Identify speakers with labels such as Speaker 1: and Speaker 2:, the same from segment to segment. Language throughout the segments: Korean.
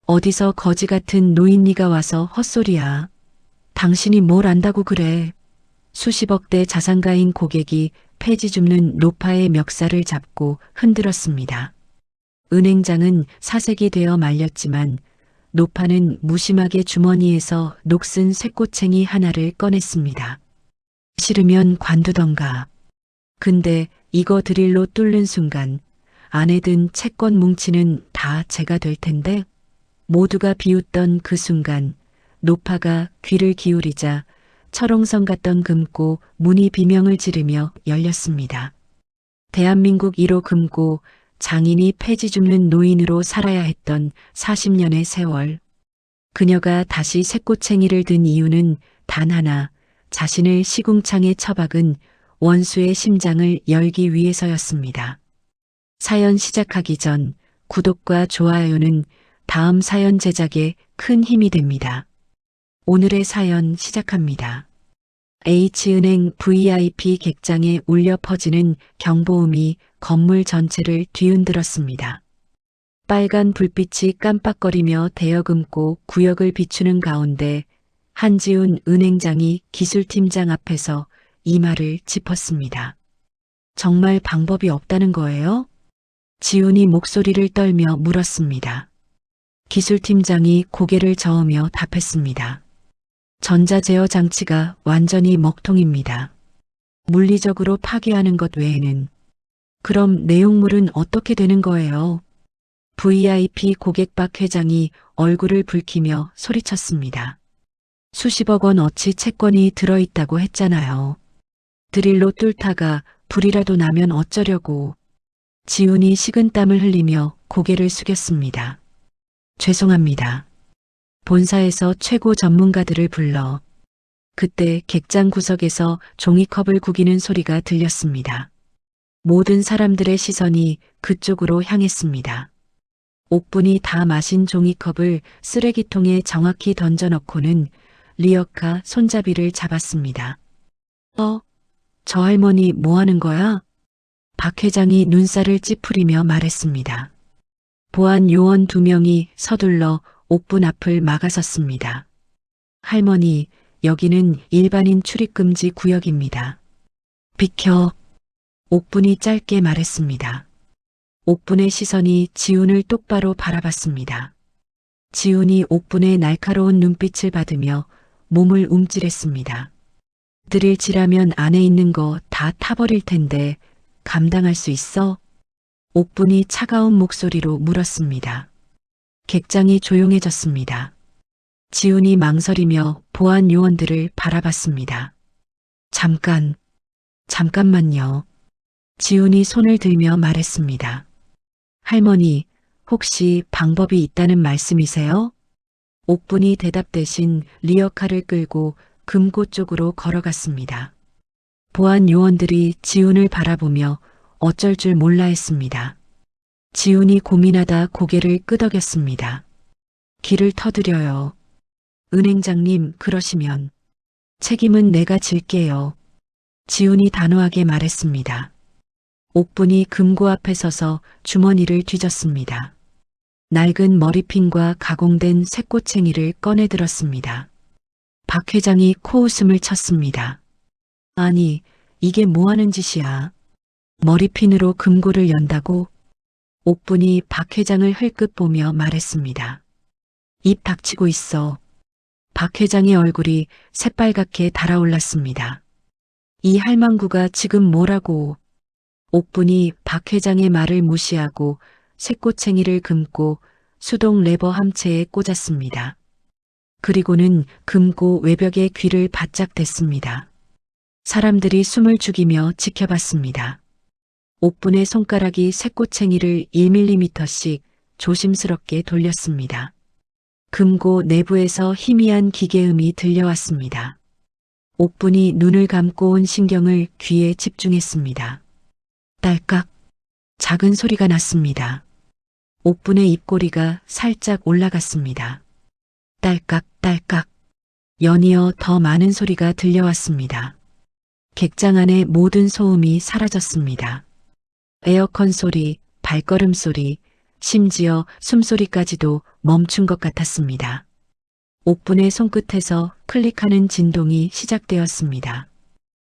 Speaker 1: 어디서 거지 같은 노인네가 와서 헛소리야. 당신이 뭘 안다고 그래. 수십억대 자산가인 고객이 폐지 줍는 노파의 멱살을 잡고 흔들었습니다. 은행장은 사색이 되어 말렸지만 노파는 무심하게 주머니에서 녹슨 쇠꼬챙이 하나를 꺼냈습니다. 싫으면 관두던가. 근데 이거 드릴로 뚫는 순간 안에 든 채권 뭉치는 다 제가 될 텐데. 모두가 비웃던 그 순간 노파가 귀를 기울이자 철옹성 같던 금고 문이 비명을 지르며 열렸습니다. 대한민국 1호 금고 장인이 폐지 줍는 노인으로 살아야 했던 40년의 세월. 그녀가 다시 새꼬챙이를 든 이유는 단 하나, 자신을 시궁창에 처박은 원수의 심장을 열기 위해서였습니다. 사연 시작하기 전 구독과 좋아요는 다음 사연 제작에 큰 힘이 됩니다. 오늘의 사연 시작합니다. H은행 VIP 객장에 울려 퍼지는 경보음이 건물 전체를 뒤흔들었습니다. 빨간 불빛이 깜빡거리며 대여금고 구역을 비추는 가운데 한지훈 은행장이 기술팀장 앞에서 이 말을 짚었습니다. 정말 방법이 없다는 거예요? 지훈이 목소리를 떨며 물었습니다. 기술팀장이 고개를 저으며 답했습니다. 전자제어 장치가 완전히 먹통입니다. 물리적으로 파괴하는 것 외에는. 그럼 내용물은 어떻게 되는 거예요? VIP 고객 박 회장이 얼굴을 붉히며 소리쳤습니다. 수십억 원 어치 채권이 들어있다고 했잖아요. 드릴로 뚫다가 불이라도 나면 어쩌려고. 지훈이 식은땀을 흘리며 고개를 숙였습니다. 죄송합니다. 본사에서 최고 전문가들을 불러. 그때 객장 구석에서 종이컵을 구기는 소리가 들렸습니다. 모든 사람들의 시선이 그쪽으로 향했습니다. 옥분이 다 마신 종이컵을 쓰레기통에 정확히 던져넣고는 리어카 손잡이를 잡았습니다. 저 할머니 뭐 하는 거야? 박 회장이 눈살을 찌푸리며 말했습니다. 보안 요원 2명이 서둘러 옥분 앞을 막아섰습니다. 할머니, 여기는 일반인 출입금지 구역입니다. 비켜. 옥분이 짧게 말했습니다. 옥분의 시선이 지훈을 똑바로 바라봤습니다. 지훈이 옥분의 날카로운 눈빛을 받으며 몸을 움찔했습니다. 드릴질하면 안에 있는 거 다 타버릴 텐데 감당할 수 있어? 옥분이 차가운 목소리로 물었습니다. 객장이 조용해졌습니다. 지훈이 망설이며 보안 요원들을 바라봤습니다. 잠깐만요. 지훈이 손을 들며 말했습니다. 할머니, 혹시 방법이 있다는 말씀이세요? 옥분이 대답 대신 리어카를 끌고 금고 쪽으로 걸어갔습니다. 보안 요원들이 지훈을 바라보며 어쩔 줄 몰라 했습니다. 지훈이 고민하다 고개를 끄덕였습니다. 길을 터드려요. 은행장님, 그러시면 책임은 내가 질게요. 지훈이 단호하게 말했습니다. 옥분이 금고 앞에 서서 주머니를 뒤졌습니다. 낡은 머리핀과 가공된 쇠꼬챙이를 꺼내들었습니다. 박 회장이 코웃음을 쳤습니다. 아니, 이게 뭐 하는 짓이야. 머리핀으로 금고를 연다고? 옥분이 박 회장을 흘끗 보며 말했습니다. 입 닥치고 있어. 박 회장의 얼굴이 새빨갛게 달아올랐습니다. 이 할망구가 지금 뭐라고. 옥분이 박 회장의 말을 무시하고 쇠꼬챙이를 금고 수동 레버 함체에 꽂았습니다. 그리고는 금고 외벽에 귀를 바짝 댔습니다. 사람들이 숨을 죽이며 지켜봤습니다. 옥분의 손가락이 쇠꼬챙이를 1mm씩 조심스럽게 돌렸습니다. 금고 내부에서 희미한 기계음이 들려왔습니다. 옥분이 눈을 감고 온 신경을 귀에 집중했습니다. 딸깍, 작은 소리가 났습니다. 옥분의 입꼬리가 살짝 올라갔습니다. 딸깍딸깍, 연이어 더 많은 소리가 들려왔습니다. 객장 안의 모든 소음이 사라졌습니다. 에어컨 소리, 발걸음 소리, 심지어 숨소리까지도 멈춘 것 같았습니다. 옥분의 손끝에서 클릭하는 진동이 시작되었습니다.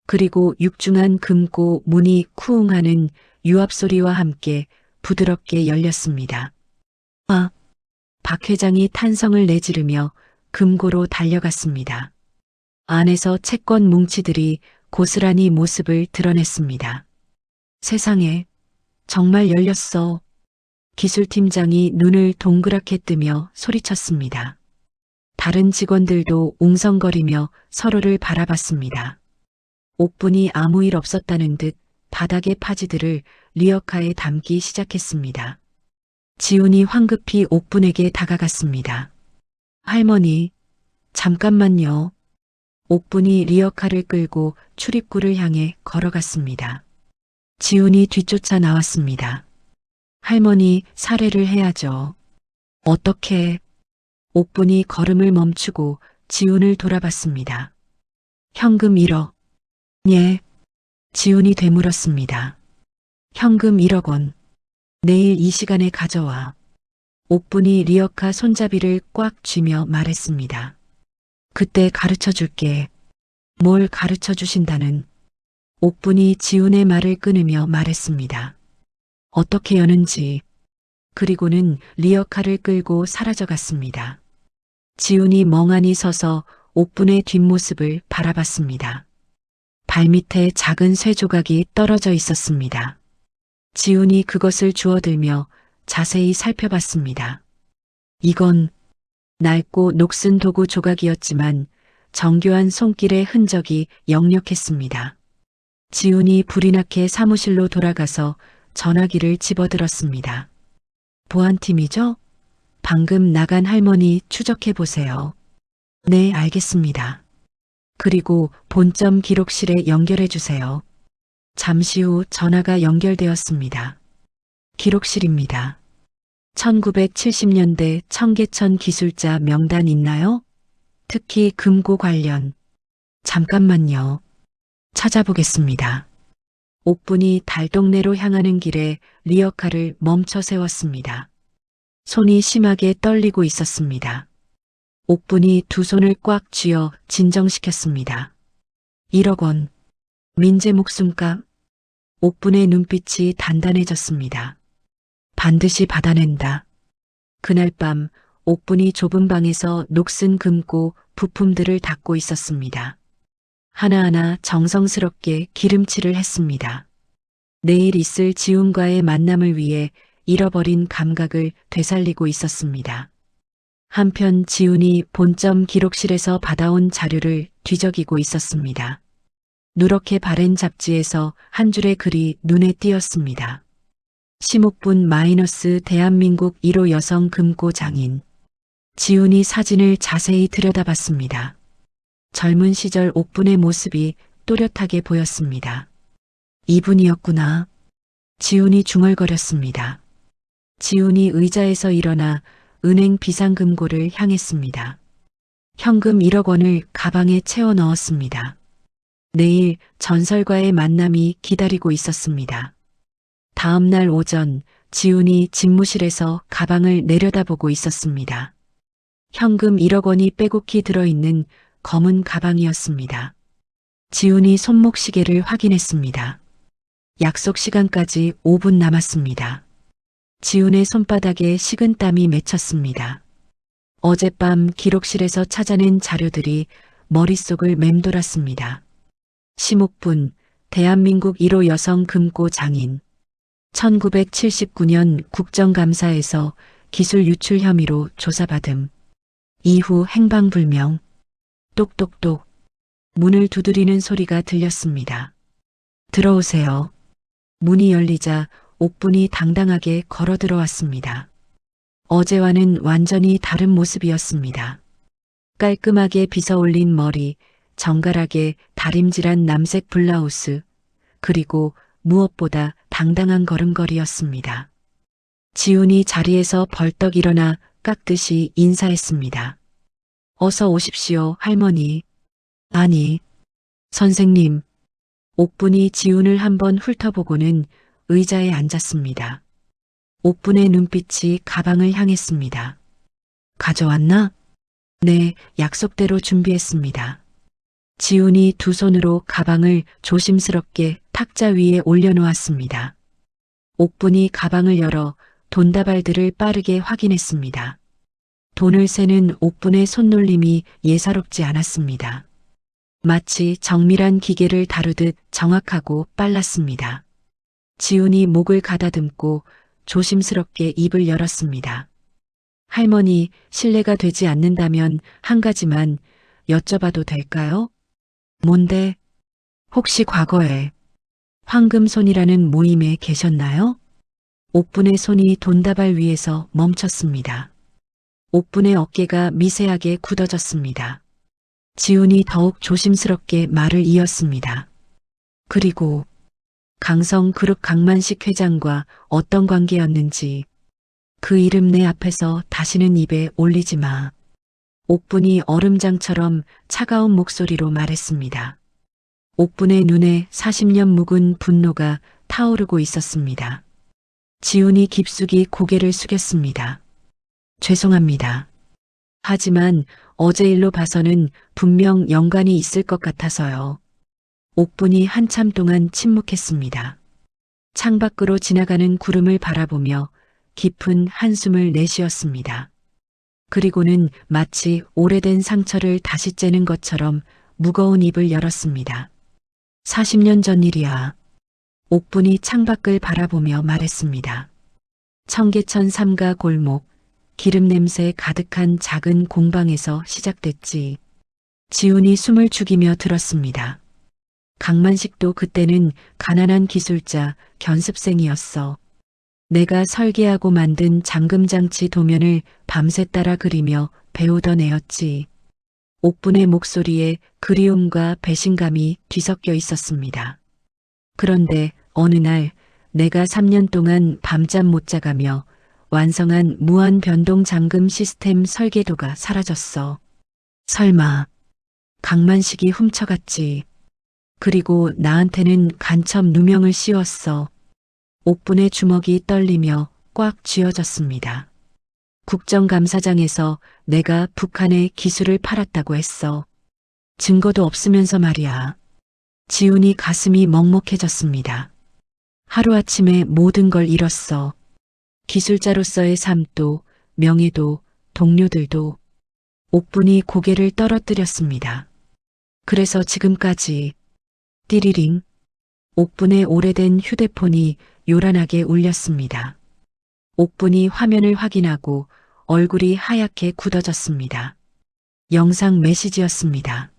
Speaker 1: 그리고 육중한 금고 문이 쿠웅하는 유압 소리와 함께 부드럽게 열렸습니다. 아! 박 회장이 탄성을 내지르며 금고로 달려갔습니다. 안에서 채권 뭉치들이 고스란히 모습을 드러냈습니다. 세상에, 정말 열렸어. 기술팀장이 눈을 동그랗게 뜨며 소리쳤습니다. 다른 직원들도 웅성거리며 서로를 바라봤습니다. 옥분이 아무 일 없었다는 듯 바닥의 파지들을 리어카에 담기 시작했습니다. 지훈이 황급히 옥분에게 다가갔습니다. 할머니, 잠깐만요. 옥분이 리어카를 끌고 출입구를 향해 걸어갔습니다. 지훈이 뒤쫓아 나왔습니다. 할머니, 살해를 해야죠. 어떻게? 옥분이 걸음을 멈추고 지훈을 돌아봤습니다. 현금 1억. 예. 지훈이 되물었습니다. 현금 1억 원. 내일 이 시간에 가져와. 옥분이 리어카 손잡이를 꽉 쥐며 말했습니다. 그때 가르쳐 줄게. 뭘 가르쳐 주신다는. 옥분이 지훈의 말을 끊으며 말했습니다. 어떻게 여는지. 그리고는 리어카를 끌고 사라져 갔습니다. 지훈이 멍하니 서서 옥분의 뒷모습을 바라봤습니다. 발밑에 작은 쇠 조각이 떨어져 있었습니다. 지훈이 그것을 주워들며 자세히 살펴봤습니다. 이건 낡고 녹슨 도구 조각이었지만 정교한 손길의 흔적이 역력했습니다. 지훈이 불이 나게 사무실로 돌아가서 전화기를 집어들었습니다. 보안팀이죠? 방금 나간 할머니 추적해 보세요. 네, 알겠습니다. 그리고 본점 기록실에 연결해 주세요. 잠시 후 전화가 연결되었습니다. 기록실입니다. 1970년대 청계천 기술자 명단 있나요? 특히 금고 관련. 잠깐만요. 찾아보겠습니다. 옥분이 달동네로 향하는 길에 리어카를 멈춰 세웠습니다. 손이 심하게 떨리고 있었습니다. 옥분이 두 손을 꽉 쥐어 진정시켰습니다. 1억 원. 민재 목숨값. 옥분의 눈빛이 단단해졌습니다. 반드시 받아낸다. 그날 밤 옥분이 좁은 방에서 녹슨 금고 부품들을 닦고 있었습니다. 하나하나 정성스럽게 기름칠을 했습니다. 내일 있을 지훈과의 만남을 위해 잃어버린 감각을 되살리고 있었습니다. 한편 지훈이 본점 기록실에서 받아온 자료를 뒤적이고 있었습니다. 누렇게 바랜 잡지에서 한 줄의 글이 눈에 띄었습니다. 심옥분 마이너스 대한민국 1호 여성 금고 장인. 지훈이 사진을 자세히 들여다봤습니다. 젊은 시절 옥분의 모습이 또렷하게 보였습니다. 이분이었구나. 지훈이 중얼거렸습니다. 지훈이 의자에서 일어나 은행 비상금고를 향했습니다. 현금 1억 원을 가방에 채워 넣었습니다. 내일 전설과의 만남이 기다리고 있었습니다. 다음 날 오전 지훈이 집무실에서 가방을 내려다보고 있었습니다. 현금 1억 원이 빼곡히 들어있는 검은 가방이었습니다. 지훈이 손목시계를 확인했습니다. 약속 시간까지 5분 남았습니다. 지훈의 손바닥에 식은땀이 맺혔습니다. 어젯밤 기록실에서 찾아낸 자료들이 머릿속을 맴돌았습니다. 심옥분, 대한민국 1호 여성 금고 장인. 1979년 국정감사에서 기술 유출 혐의로 조사받음. 이후 행방불명. 똑똑똑. 문을 두드리는 소리가 들렸습니다. 들어오세요. 문이 열리자 옥분이 당당하게 걸어 들어왔습니다. 어제와는 완전히 다른 모습이었습니다. 깔끔하게 빗어올린 머리, 정갈하게 다림질한 남색 블라우스, 그리고 무엇보다 당당한 걸음걸이였습니다. 지훈이 자리에서 벌떡 일어나 깍듯이 인사했습니다. 어서 오십시오, 할머니. 아니, 선생님. 옥분이 지훈을 한번 훑어보고는 의자에 앉았습니다. 옥분의 눈빛이 가방을 향했습니다. 가져왔나? 네, 약속대로 준비했습니다. 지훈이 두 손으로 가방을 조심스럽게 탁자 위에 올려놓았습니다. 옥분이 가방을 열어 돈다발들을 빠르게 확인했습니다. 돈을 세는 옥분의 손놀림이 예사롭지 않았습니다. 마치 정밀한 기계를 다루듯 정확하고 빨랐습니다. 지훈이 목을 가다듬고 조심스럽게 입을 열었습니다. 할머니, 실례가 되지 않는다면 한 가지만 여쭤봐도 될까요? 뭔데? 혹시 과거에 황금손이라는 모임에 계셨나요? 옥분의 손이 돈다발 위에서 멈췄습니다. 옥분의 어깨가 미세하게 굳어졌습니다. 지훈이 더욱 조심스럽게 말을 이었습니다. 그리고 강성 그룹 강만식 회장과 어떤 관계였는지 그 이름 내 앞에서 다시는 입에 올리지 마. 옥분이 얼음장처럼 차가운 목소리로 말했습니다. 옥분의 눈에 40년 묵은 분노가 타오르고 있었습니다. 지훈이 깊숙이 고개를 숙였습니다. 죄송합니다. 하지만 어제 일로 봐서는 분명 연관이 있을 것 같아서요. 옥분이 한참 동안 침묵했습니다. 창밖으로 지나가는 구름을 바라보며 깊은 한숨을 내쉬었습니다. 그리고는 마치 오래된 상처를 다시 째는 것처럼 무거운 입을 열었습니다. 40년 전 일이야. 옥분이 창밖을 바라보며 말했습니다. 청계천 삼가 골목, 기름 냄새 가득한 작은 공방에서 시작됐지. 지훈이 숨을 죽이며 들었습니다. 강만식도 그때는 가난한 기술자, 견습생이었어. 내가 설계하고 만든 잠금장치 도면을 밤새 따라 그리며 배우던 애였지. 옥분의 목소리에 그리움과 배신감이 뒤섞여 있었습니다. 그런데 어느 날 내가 3년 동안 밤잠 못 자가며 완성한 무한 변동 잠금 시스템 설계도가 사라졌어. 설마 강만식이 훔쳐갔지. 그리고 나한테는 간첩 누명을 씌웠어. 옥분의 주먹이 떨리며 꽉 쥐어졌습니다. 국정감사장에서 내가 북한에 기술을 팔았다고 했어. 증거도 없으면서 말이야. 지훈이 가슴이 먹먹해졌습니다. 하루아침에 모든 걸 잃었어. 기술자로서의 삶도, 명예도, 동료들도. 옥분이 고개를 떨어뜨렸습니다. 그래서 지금까지 띠리링 옥분의 오래된 휴대폰이 요란하게 울렸습니다. 옥분이 화면을 확인하고 얼굴이 하얗게 굳어졌습니다. 영상 메시지였습니다.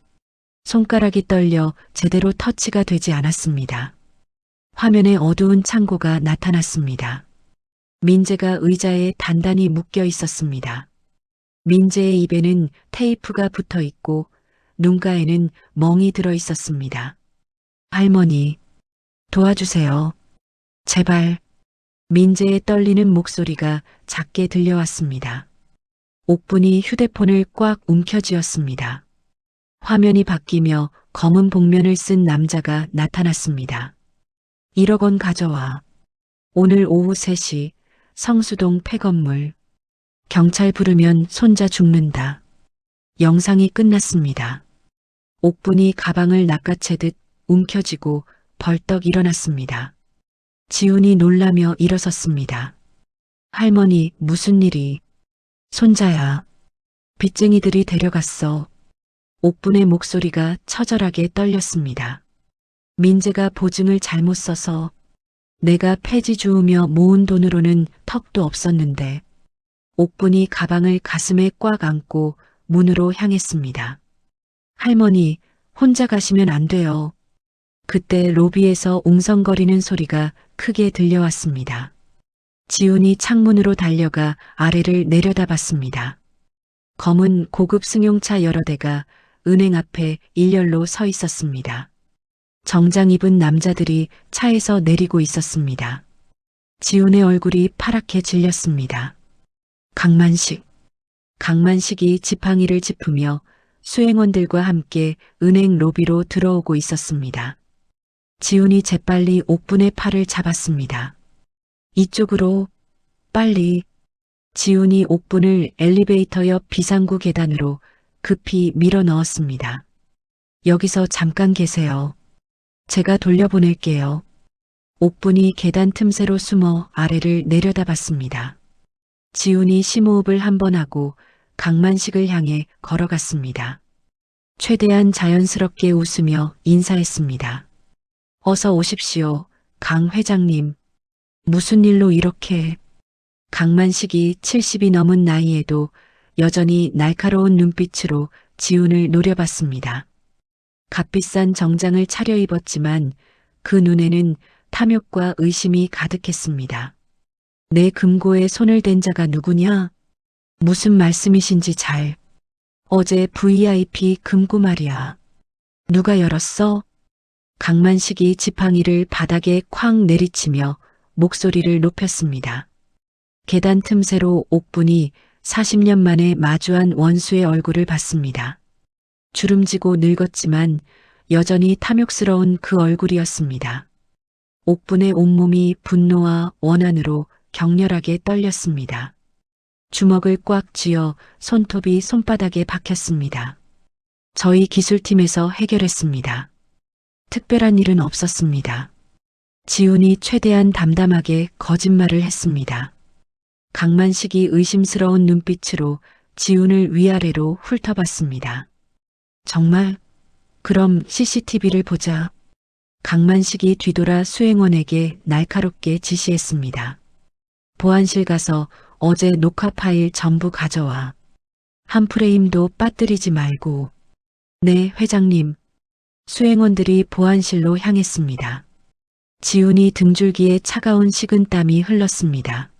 Speaker 1: 손가락이 떨려 제대로 터치가 되지 않았습니다. 화면에 어두운 창고가 나타났습니다. 민재가 의자에 단단히 묶여 있었습니다. 민재의 입에는 테이프가 붙어 있고 눈가에는 멍이 들어 있었습니다. 할머니, 도와주세요. 제발. 민재의 떨리는 목소리가 작게 들려왔습니다. 옥분이 휴대폰을 꽉 움켜쥐었습니다. 화면이 바뀌며 검은 복면을 쓴 남자가 나타났습니다. 1억 원 가져와. 오늘 오후 3시 성수동 폐건물. 경찰 부르면 손자 죽는다. 영상이 끝났습니다. 옥분이 가방을 낚아채듯 움켜쥐고 벌떡 일어났습니다. 지훈이 놀라며 일어섰습니다. 할머니, 무슨 일이? 손자야. 빚쟁이들이 데려갔어. 옥분의 목소리가 처절하게 떨렸습니다. 민재가 보증을 잘못 써서 내가 폐지 주우며 모은 돈으로는 턱도 없었는데. 옥분이 가방을 가슴에 꽉 안고 문으로 향했습니다. 할머니, 혼자 가시면 안 돼요. 그때 로비에서 웅성거리는 소리가 크게 들려왔습니다. 지훈이 창문으로 달려가 아래를 내려다봤습니다. 검은 고급 승용차 여러 대가 은행 앞에 일렬로 서 있었습니다. 정장 입은 남자들이 차에서 내리고 있었습니다. 지훈의 얼굴이 파랗게 질렸습니다. 강만식이 지팡이를 짚으며 수행원들과 함께 은행 로비로 들어오고 있었습니다. 지훈이 재빨리 옥분의 팔을 잡았습니다. 이쪽으로. 빨리. 지훈이 옥분을 엘리베이터 옆 비상구 계단으로 급히 밀어 넣었습니다. 여기서 잠깐 계세요. 제가 돌려보낼게요. 옥분이 계단 틈새로 숨어 아래를 내려다봤습니다. 지훈이 심호흡을 한 번 하고 강만식을 향해 걸어갔습니다. 최대한 자연스럽게 웃으며 인사했습니다. 어서 오십시오, 강 회장님. 무슨 일로 이렇게... 강만식이 70이 넘은 나이에도 여전히 날카로운 눈빛으로 지훈을 노려봤습니다. 값비싼 정장을 차려입었지만 그 눈에는 탐욕과 의심이 가득했습니다. 내 금고에 손을 댄 자가 누구냐? 무슨 말씀이신지 잘... 어제 VIP 금고 말이야. 누가 열었어? 강만식이 지팡이를 바닥에 쾅 내리치며 목소리를 높였습니다. 계단 틈새로 옥분이 40년 만에 마주한 원수의 얼굴을 봤습니다. 주름지고 늙었지만 여전히 탐욕스러운 그 얼굴이었습니다. 옥분의 온몸이 분노와 원한으로 격렬하게 떨렸습니다. 주먹을 꽉 쥐어 손톱이 손바닥에 박혔습니다. 저희 기술팀에서 해결했습니다. 특별한 일은 없었습니다. 지훈이 최대한 담담하게 거짓말을 했습니다. 강만식이 의심스러운 눈빛으로 지훈을 위아래로 훑어봤습니다. 정말? 그럼 CCTV를 보자. 강만식이 뒤돌아 수행원에게 날카롭게 지시했습니다. 보안실 가서 어제 녹화 파일 전부 가져와. 한 프레임도 빠뜨리지 말고. 네, 회장님. 수행원들이 보안실로 향했습니다. 지훈이 등줄기에 차가운 식은땀이 흘렀습니다.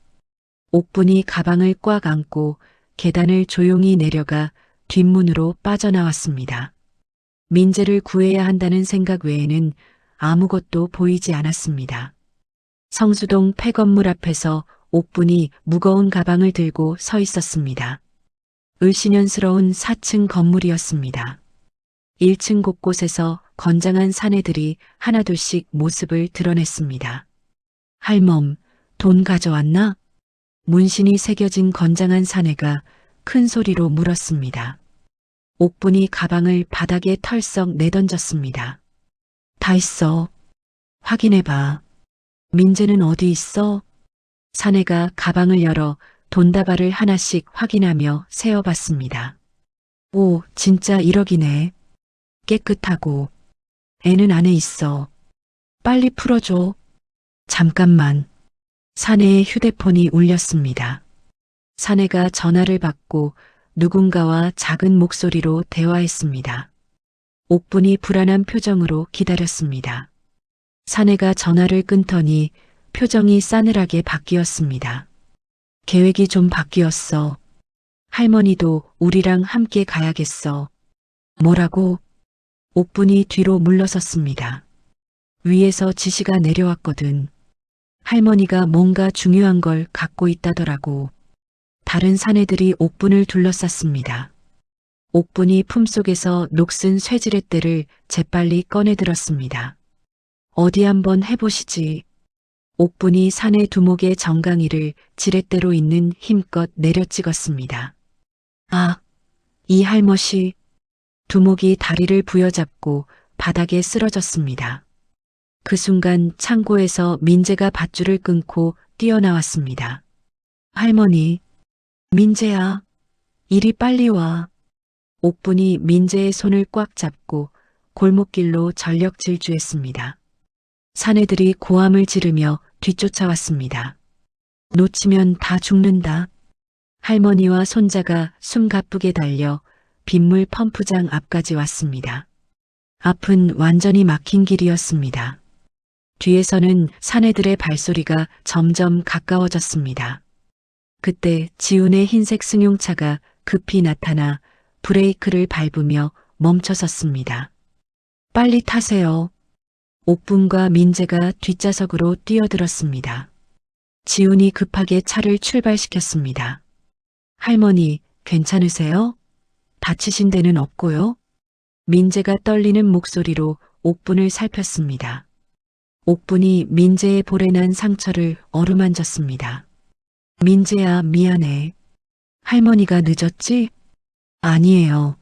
Speaker 1: 옥분이 가방을 꽉 안고 계단을 조용히 내려가 뒷문으로 빠져나왔습니다. 민재를 구해야 한다는 생각 외에는 아무것도 보이지 않았습니다. 성수동 폐건물 앞에서 옥분이 무거운 가방을 들고 서 있었습니다. 을씨년스러운 4층 건물이었습니다. 1층 곳곳에서 건장한 사내들이 하나둘씩 모습을 드러냈습니다. 할멈, 돈 가져왔나? 문신이 새겨진 건장한 사내가 큰 소리로 물었습니다. 옥분이 가방을 바닥에 털썩 내던졌습니다. 다 있어. 확인해봐. 민재는 어디 있어? 사내가 가방을 열어 돈다발을 하나씩 확인하며 세어봤습니다. 오, 진짜 1억이네. 깨끗하고. 애는 안에 있어. 빨리 풀어줘. 잠깐만. 사내의 휴대폰이 울렸습니다. 사내가 전화를 받고 누군가와 작은 목소리로 대화했습니다. 옥분이 불안한 표정으로 기다렸습니다. 사내가 전화를 끊더니 표정이 싸늘하게 바뀌었습니다. 계획이 좀 바뀌었어. 할머니도 우리랑 함께 가야겠어. 뭐라고? 옥분이 뒤로 물러섰습니다. 위에서 지시가 내려왔거든. 할머니가 뭔가 중요한 걸 갖고 있다더라고. 다른 사내들이 옥분을 둘러쌌습니다. 옥분이 품속에서 녹슨 쇠지렛대를 재빨리 꺼내들었습니다. 어디 한번 해보시지. 옥분이 사내 두목의 정강이를 지렛대로 있는 힘껏 내려찍었습니다. 아, 이 할머시. 두목이 다리를 부여잡고 바닥에 쓰러졌습니다. 그 순간 창고에서 민재가 밧줄을 끊고 뛰어나왔습니다. 할머니, 민재야, 이리 빨리 와. 옥분이 민재의 손을 꽉 잡고 골목길로 전력 질주했습니다. 사내들이 고함을 지르며 뒤쫓아왔습니다. 놓치면 다 죽는다. 할머니와 손자가 숨가쁘게 달려 빗물 펌프장 앞까지 왔습니다. 앞은 완전히 막힌 길이었습니다. 뒤에서는 사내들의 발소리가 점점 가까워졌습니다. 그때 지훈의 흰색 승용차가 급히 나타나 브레이크를 밟으며 멈춰섰습니다. 빨리 타세요. 옥분과 민재가 뒷좌석으로 뛰어들었습니다. 지훈이 급하게 차를 출발시켰습니다. 할머니, 괜찮으세요? 다치신 데는 없고요? 민재가 떨리는 목소리로 옥분을 살폈습니다. 옥분이 민재의 볼에 난 상처를 어루만졌습니다. 민재야, 미안해. 할머니가 늦었지? 아니에요.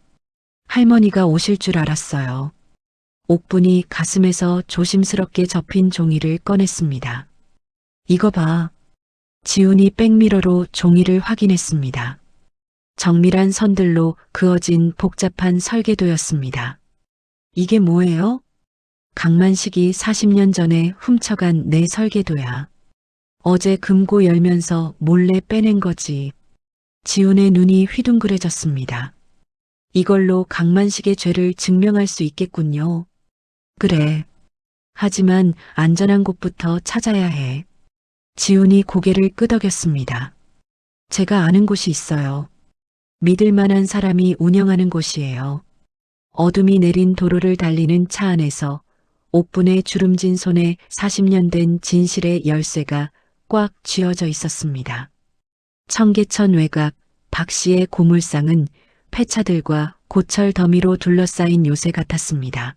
Speaker 1: 할머니가 오실 줄 알았어요. 옥분이 가슴에서 조심스럽게 접힌 종이를 꺼냈습니다. 이거 봐. 지훈이 백미러로 종이를 확인했습니다. 정밀한 선들로 그어진 복잡한 설계도였습니다. 이게 뭐예요? 강만식이 40년 전에 훔쳐간 내 설계도야. 어제 금고 열면서 몰래 빼낸 거지. 지훈의 눈이 휘둥그레졌습니다. 이걸로 강만식의 죄를 증명할 수 있겠군요. 그래. 하지만 안전한 곳부터 찾아야 해. 지훈이 고개를 끄덕였습니다. 제가 아는 곳이 있어요. 믿을 만한 사람이 운영하는 곳이에요. 어둠이 내린 도로를 달리는 차 안에서 옥분의 주름진 손에 40년 된 진실의 열쇠가 꽉 쥐어져 있었습니다. 청계천 외곽 박 씨의 고물상은 폐차들과 고철 더미로 둘러싸인 요새 같았습니다.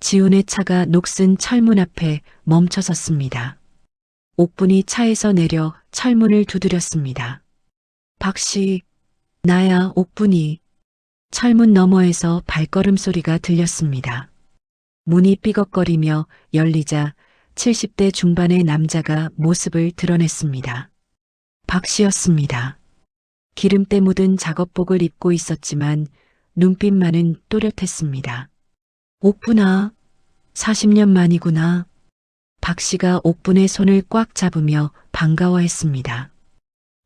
Speaker 1: 지훈의 차가 녹슨 철문 앞에 멈춰섰습니다. 옥분이 차에서 내려 철문을 두드렸습니다. 박 씨, 나야 옥분이. 철문 너머에서 발걸음 소리가 들렸습니다. 문이 삐걱거리며 열리자 70대 중반의 남자가 모습을 드러냈습니다. 박 씨였습니다. 기름때 묻은 작업복을 입고 있었지만 눈빛만은 또렷했습니다. 옥분아, 40년 만이구나. 박 씨가 옥분의 손을 꽉 잡으며 반가워했습니다.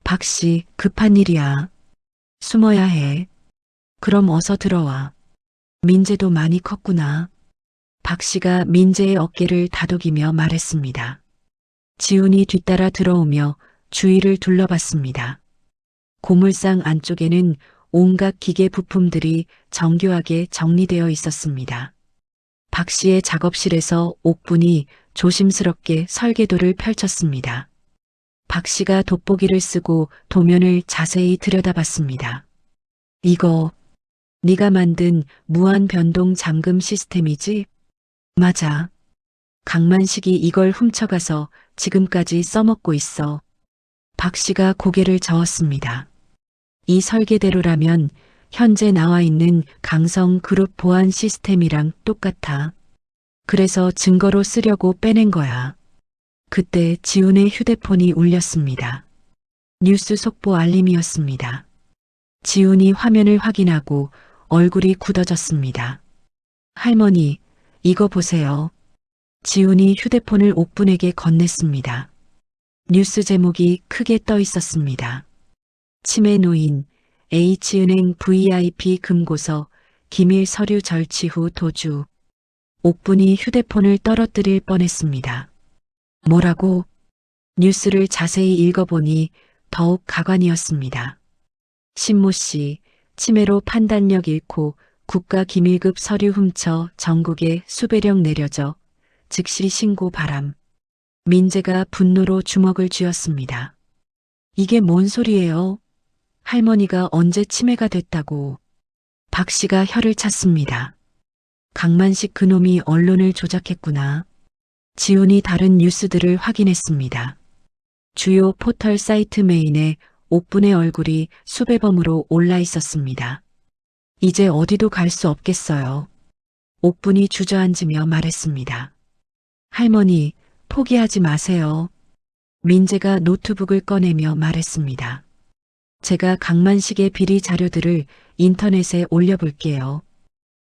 Speaker 1: 박 씨, 급한 일이야. 숨어야 해. 그럼 어서 들어와. 민재도 많이 컸구나. 박 씨가 민재의 어깨를 다독이며 말했습니다. 지훈이 뒤따라 들어오며 주위를 둘러봤습니다. 고물상 안쪽에는 온갖 기계 부품들이 정교하게 정리되어 있었습니다. 박 씨의 작업실에서 옥분이 조심스럽게 설계도를 펼쳤습니다. 박 씨가 돋보기를 쓰고 도면을 자세히 들여다봤습니다. 이거 네가 만든 무한 변동 잠금 시스템이지? 맞아. 강만식이 이걸 훔쳐가서 지금까지 써먹고 있어. 박 씨가 고개를 저었습니다. 이 설계대로라면 현재 나와 있는 강성 그룹 보안 시스템이랑 똑같아. 그래서 증거로 쓰려고 빼낸 거야. 그때 지훈의 휴대폰이 울렸습니다. 뉴스 속보 알림이었습니다. 지훈이 화면을 확인하고 얼굴이 굳어졌습니다. 할머니, 이거 보세요. 지훈이 휴대폰을 옥분에게 건넸습니다. 뉴스 제목이 크게 떠 있었습니다. 치매 노인, H은행 VIP 금고서 기밀 서류 절취 후 도주. 옥분이 휴대폰을 떨어뜨릴 뻔했습니다. 뭐라고? 뉴스를 자세히 읽어보니 더욱 가관이었습니다. 신모 씨, 치매로 판단력 잃고 국가기밀급 서류 훔쳐 전국에 수배령 내려져 즉시 신고 바람. 민재가 분노로 주먹을 쥐었습니다. 이게 뭔 소리예요? 할머니가 언제 치매가 됐다고. 박 씨가 혀를 찼습니다. 강만식 그놈이 언론을 조작했구나. 지훈이 다른 뉴스들을 확인했습니다. 주요 포털 사이트 메인에 옥분의 얼굴이 수배범으로 올라 있었습니다. 이제 어디도 갈 수 없겠어요. 옥분이 주저앉으며 말했습니다. 할머니, 포기하지 마세요. 민재가 노트북을 꺼내며 말했습니다. 제가 강만식의 비리 자료들을 인터넷에 올려볼게요.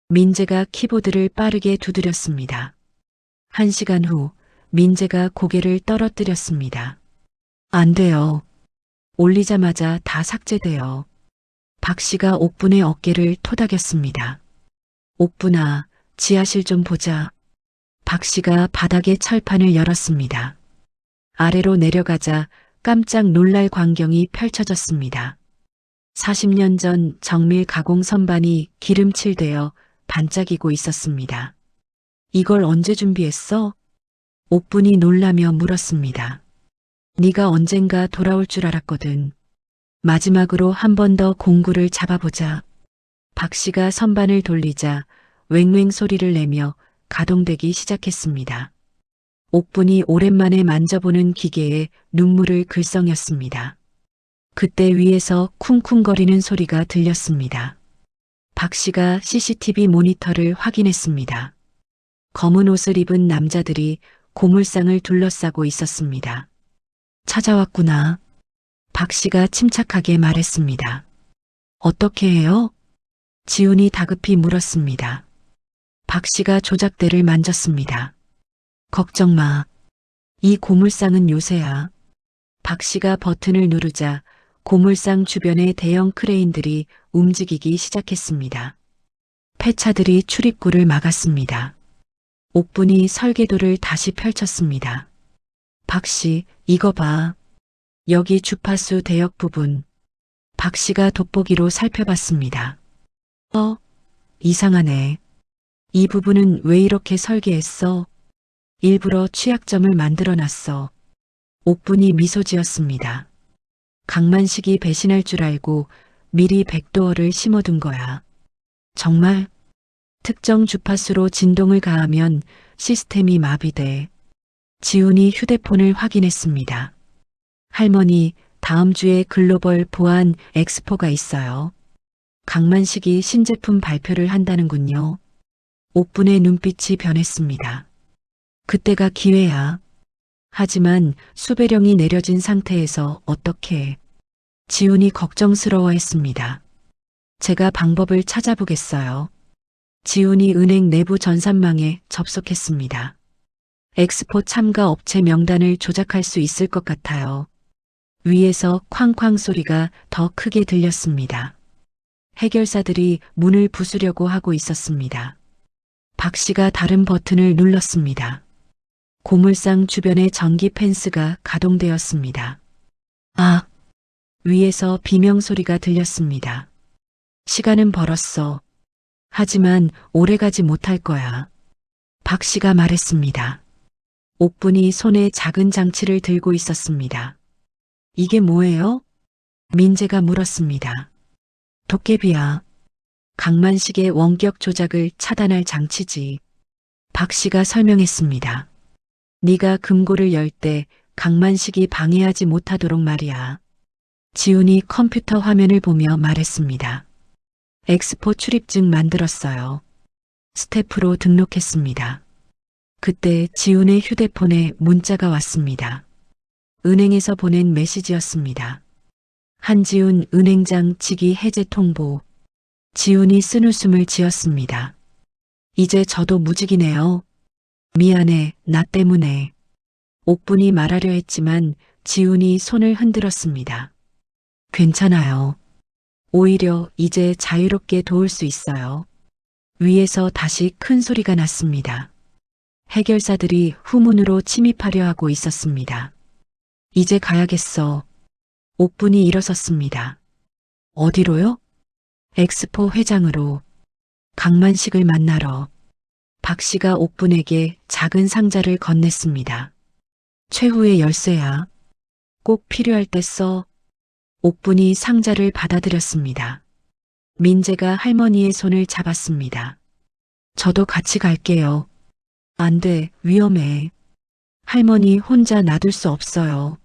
Speaker 1: 민재가 키보드를 빠르게 두드렸습니다. 1시간 후 민재가 고개를 떨어뜨렸습니다. 안 돼요. 올리자마자 다 삭제돼요. 박 씨가 옥분의 어깨를 토닥였습니다. 옥분아, 지하실 좀 보자. 박 씨가 바닥에 철판을 열었습니다. 아래로 내려가자 깜짝 놀랄 광경이 펼쳐졌습니다. 40년 전 정밀 가공 선반이 기름칠되어 반짝이고 있었습니다. 이걸 언제 준비했어? 옥분이 놀라며 물었습니다. 네가 언젠가 돌아올 줄 알았거든. 마지막으로 한 번 더 공구를 잡아보자. 박 씨가 선반을 돌리자 웽웽 소리를 내며 가동되기 시작했습니다. 옥분이 오랜만에 만져보는 기계에 눈물을 글썽였습니다. 그때 위에서 쿵쿵거리는 소리가 들렸습니다. 박 씨가 CCTV 모니터를 확인했습니다. 검은 옷을 입은 남자들이 고물상을 둘러싸고 있었습니다. 찾아왔구나. 박 씨가 침착하게 말했습니다. 어떻게 해요? 지훈이 다급히 물었습니다. 박 씨가 조작대를 만졌습니다. 걱정 마. 이 고물상은 요새야. 박 씨가 버튼을 누르자 고물상 주변의 대형 크레인들이 움직이기 시작했습니다. 폐차들이 출입구를 막았습니다. 옥분이 설계도를 다시 펼쳤습니다. 박 씨, 이거 봐. 여기 주파수 대역 부분. 박 씨가 돋보기로 살펴봤습니다. 이상하네. 이 부분은 왜 이렇게 설계했어? 일부러 취약점을 만들어 놨어. 옥분이 미소 지었습니다. 강만식이 배신할 줄 알고 미리 백도어를 심어둔 거야. 정말? 특정 주파수로 진동을 가하면 시스템이 마비돼. 지훈이 휴대폰을 확인했습니다. 할머니, 다음 주에 글로벌 보안 엑스포가 있어요. 강만식이 신제품 발표를 한다는군요. 옥분의 눈빛이 변했습니다. 그때가 기회야. 하지만 수배령이 내려진 상태에서 어떻게? 지훈이 걱정스러워했습니다. 제가 방법을 찾아보겠어요. 지훈이 은행 내부 전산망에 접속했습니다. 엑스포 참가 업체 명단을 조작할 수 있을 것 같아요. 위에서 쾅쾅 소리가 더 크게 들렸습니다. 해결사들이 문을 부수려고 하고 있었습니다. 박 씨가 다른 버튼을 눌렀습니다. 고물상 주변의 전기 펜스가 가동되었습니다. 아! 위에서 비명 소리가 들렸습니다. 시간은 벌었어. 하지만 오래가지 못할 거야. 박 씨가 말했습니다. 옥분이 손에 작은 장치를 들고 있었습니다. 이게 뭐예요? 민재가 물었습니다. 도깨비야. 강만식의 원격 조작을 차단할 장치지. 박 씨가 설명했습니다. 네가 금고를 열 때 강만식이 방해하지 못하도록 말이야. 지훈이 컴퓨터 화면을 보며 말했습니다. 엑스포 출입증 만들었어요. 스태프로 등록했습니다. 그때 지훈의 휴대폰에 문자가 왔습니다. 은행에서 보낸 메시지였습니다. 한지훈 은행장 직위 해제 통보. 지훈이 쓴웃음을 지었습니다. 이제 저도 무직이네요. 미안해, 나 때문에. 옥분이 말하려 했지만 지훈이 손을 흔들었습니다. 괜찮아요. 오히려 이제 자유롭게 도울 수 있어요. 위에서 다시 큰 소리가 났습니다. 해결사들이 후문으로 침입하려 하고 있었습니다. 이제 가야겠어. 옥분이 일어섰습니다. 어디로요? 엑스포 회장으로. 강만식을 만나러. 박 씨가 옥분에게 작은 상자를 건넸습니다. 최후의 열쇠야. 꼭 필요할 때 써. 옥분이 상자를 받아들였습니다. 민재가 할머니의 손을 잡았습니다. 저도 같이 갈게요. 안 돼, 위험해. 할머니 혼자 놔둘 수 없어요.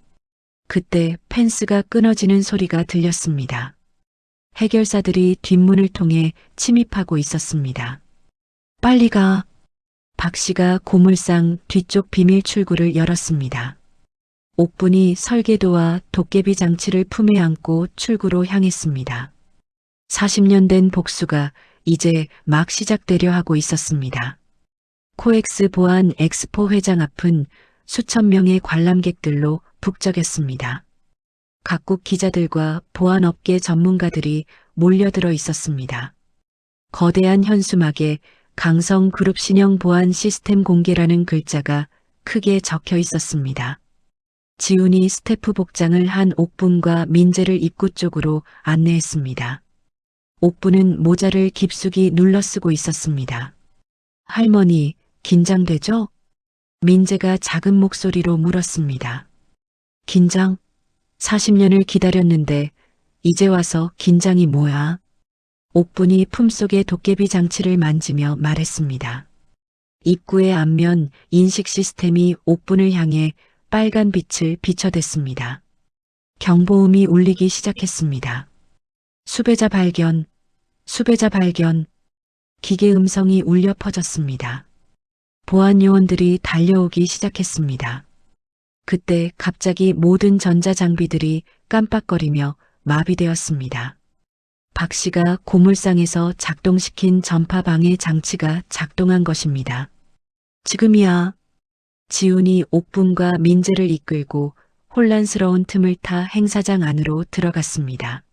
Speaker 1: 그때 펜스가 끊어지는 소리가 들렸습니다. 해결사들이 뒷문을 통해 침입하고 있었습니다. 빨리 가. 박 씨가 고물상 뒤쪽 비밀 출구를 열었습니다. 옥분이 설계도와 도깨비 장치를 품에 안고 출구로 향했습니다. 40년 된 복수가 이제 막 시작되려 하고 있었습니다. 코엑스 보안 엑스포 회장 앞은 수천 명의 관람객들로 북적였습니다. 각국 기자들과 보안업계 전문가들이 몰려들어 있었습니다. 거대한 현수막에 강성그룹 신형 보안 시스템 공개라는 글자가 크게 적혀 있었습니다. 지훈이 스태프 복장을 한 옥분과 민재를 입구 쪽으로 안내했습니다. 옥분은 모자를 깊숙이 눌러 쓰고 있었습니다. 할머니, 긴장되죠? 민재가 작은 목소리로 물었습니다. 긴장? 40년을 기다렸는데 이제 와서 긴장이 뭐야? 옥분이 품속의 도깨비 장치를 만지며 말했습니다. 입구의 앞면 인식 시스템이 옥분을 향해 빨간 빛을 비춰댔습니다. 경보음이 울리기 시작했습니다. 수배자 발견, 수배자 발견. 기계 음성이 울려 퍼졌습니다. 보안 요원들이 달려오기 시작했습니다. 그때 갑자기 모든 전자장비들이 깜빡거리며 마비되었습니다. 박 씨가 고물상에서 작동시킨 전파 방해 장치가 작동한 것입니다. 지금이야. 지훈이 옥분과 민재를 이끌고 혼란스러운 틈을 타 행사장 안으로 들어갔습니다.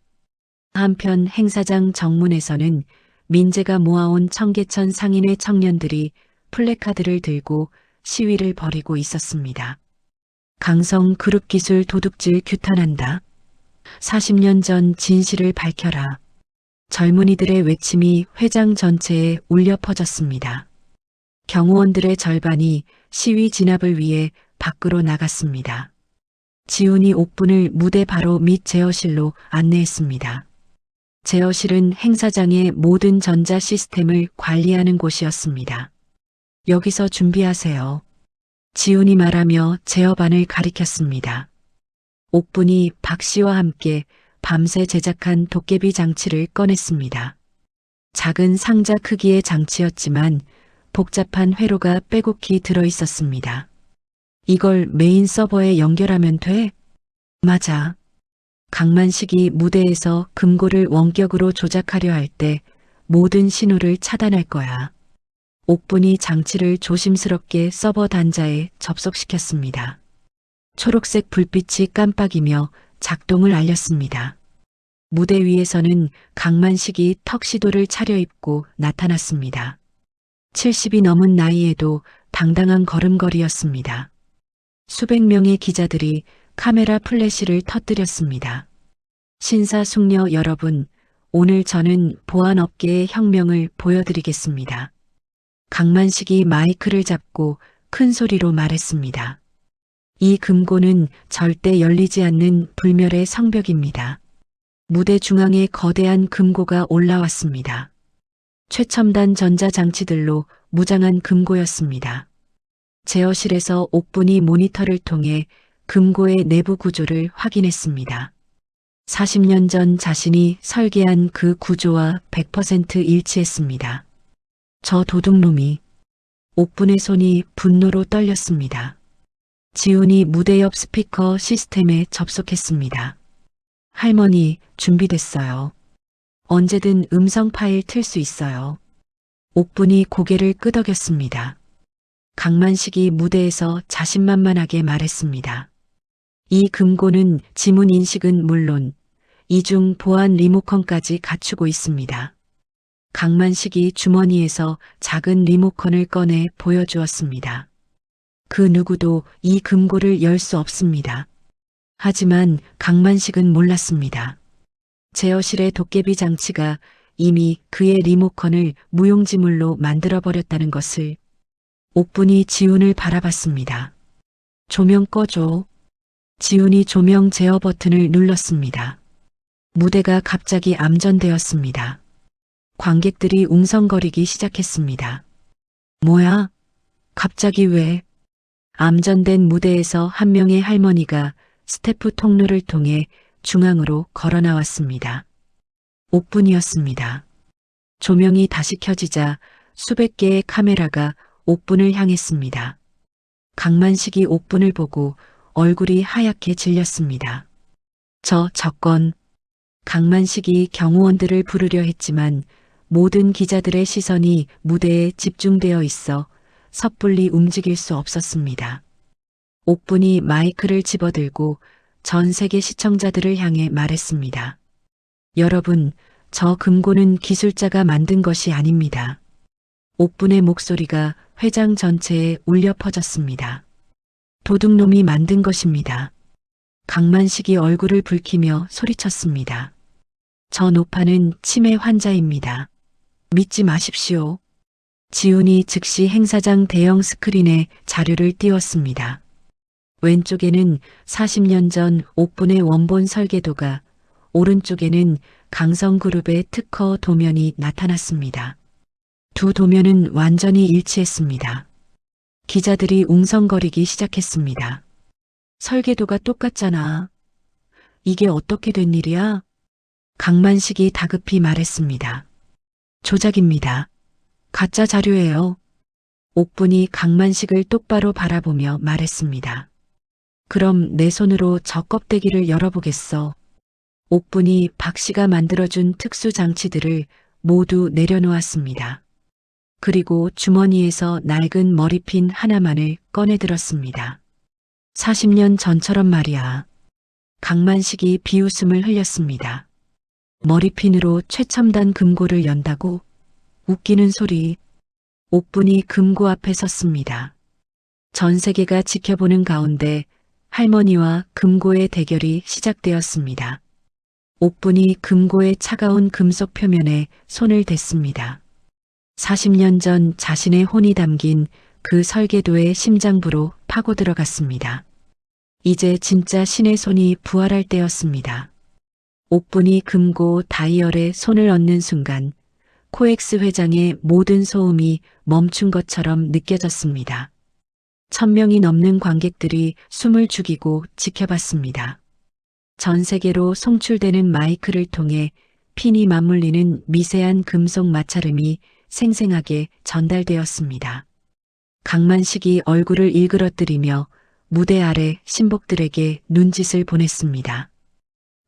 Speaker 1: 한편 행사장 정문에서는 민재가 모아온 청계천 상인회 청년들이 플래카드를 들고 시위를 벌이고 있었습니다. 강성 그룹기술 도둑질 규탄한다. 40년 전 진실을 밝혀라. 젊은이들의 외침이 회장 전체에 울려 퍼졌습니다. 경호원들의 절반이 시위 진압을 위해 밖으로 나갔습니다. 지훈이 옥분을 무대 바로 밑 제어실로 안내했습니다. 제어실은 행사장의 모든 전자 시스템을 관리하는 곳이었습니다. 여기서 준비하세요. 지훈이 말하며 제어반을 가리켰습니다. 옥분이 박 씨와 함께 밤새 제작한 도깨비 장치를 꺼냈습니다. 작은 상자 크기의 장치였지만 복잡한 회로가 빼곡히 들어있었습니다. 이걸 메인 서버에 연결하면 돼? 맞아. 강만식이 무대에서 금고를 원격으로 조작하려 할 때 모든 신호를 차단할 거야. 옥분이 장치를 조심스럽게 서버 단자에 접속시켰습니다. 초록색 불빛이 깜빡이며 작동을 알렸습니다. 무대 위에서는 강만식이 턱시도를 차려입고 나타났습니다. 70이 넘은 나이에도 당당한 걸음걸이였습니다. 수백 명의 기자들이 카메라 플래시를 터뜨렸습니다. 신사숙녀 여러분, 오늘 저는 보안업계의 혁명을 보여드리겠습니다. 강만식이 마이크를 잡고 큰 소리로 말했습니다. 이 금고는 절대 열리지 않는 불멸의 성벽입니다. 무대 중앙에 거대한 금고가 올라왔습니다. 최첨단 전자장치들로 무장한 금고였습니다. 제어실에서 옥분이 모니터를 통해 금고의 내부 구조를 확인했습니다. 40년 전 자신이 설계한 그 구조와 100% 일치했습니다. 저 도둑놈이. 옥분의 손이 분노로 떨렸습니다. 지훈이 무대 옆 스피커 시스템에 접속했습니다. 할머니, 준비됐어요. 언제든 음성 파일 틀 수 있어요. 옥분이 고개를 끄덕였습니다. 강만식이 무대에서 자신만만하게 말했습니다. 이 금고는 지문 인식은 물론 이중 보안 리모컨까지 갖추고 있습니다. 강만식이 주머니에서 작은 리모컨을 꺼내 보여주었습니다. 그 누구도 이 금고를 열 수 없습니다. 하지만 강만식은 몰랐습니다. 제어실의 도깨비 장치가 이미 그의 리모컨을 무용지물로 만들어버렸다는 것을. 옥분이 지훈을 바라봤습니다. 조명 꺼줘. 지훈이 조명 제어 버튼을 눌렀습니다. 무대가 갑자기 암전되었습니다. 관객들이 웅성거리기 시작했습니다. 뭐야? 갑자기 왜? 암전된 무대에서 한 명의 할머니가 스태프 통로를 통해 중앙으로 걸어 나왔습니다. 옥분이었습니다. 조명이 다시 켜지자 수백 개의 카메라가 옥분을 향했습니다. 강만식이 옥분을 보고 얼굴이 하얗게 질렸습니다. 저 적건. 강만식이 경호원들을 부르려 했지만 모든 기자들의 시선이 무대에 집중되어 있어 섣불리 움직일 수 없었습니다. 옥분이 마이크를 집어들고 전 세계 시청자들을 향해 말했습니다. 여러분, 저 금고는 기술자가 만든 것이 아닙니다. 옥분의 목소리가 회장 전체에 울려 퍼졌습니다. 도둑놈이 만든 것입니다. 강만식이 얼굴을 붉히며 소리쳤습니다. 저 노파는 치매 환자입니다. 믿지 마십시오. 지훈이 즉시 행사장 대형 스크린에 자료를 띄웠습니다. 왼쪽에는 40년 전 옥분의 원본 설계도가, 오른쪽에는 강성그룹의 특허 도면이 나타났습니다. 두 도면은 완전히 일치했습니다. 기자들이 웅성거리기 시작했습니다. 설계도가 똑같잖아. 이게 어떻게 된 일이야? 강만식이 다급히 말했습니다. 조작입니다. 가짜 자료예요. 옥분이 강만식을 똑바로 바라보며 말했습니다. 그럼 내 손으로 저 껍데기를 열어보겠어. 옥분이 박 씨가 만들어준 특수 장치들을 모두 내려놓았습니다. 그리고 주머니에서 낡은 머리핀 하나만을 꺼내들었습니다. 40년 전처럼 말이야. 강만식이 비웃음을 흘렸습니다. 머리핀으로 최첨단 금고를 연다고? 웃기는 소리. 옥분이 금고 앞에 섰습니다. 전 세계가 지켜보는 가운데 할머니와 금고의 대결이 시작되었습니다. 옥분이 금고의 차가운 금속 표면에 손을 댔습니다. 40년 전 자신의 혼이 담긴 그 설계도의 심장부로 파고 들어갔습니다. 이제 진짜 신의 손이 부활할 때였습니다. 옥분이 금고 다이얼에 손을 얹는 순간 코엑스 회장의 모든 소음이 멈춘 것처럼 느껴졌습니다. 1000명이 넘는 관객들이 숨을 죽이고 지켜봤습니다. 전 세계로 송출되는 마이크를 통해 핀이 맞물리는 미세한 금속 마찰음이 생생하게 전달되었습니다. 강만식이 얼굴을 일그러뜨리며 무대 아래 신복들에게 눈짓을 보냈습니다.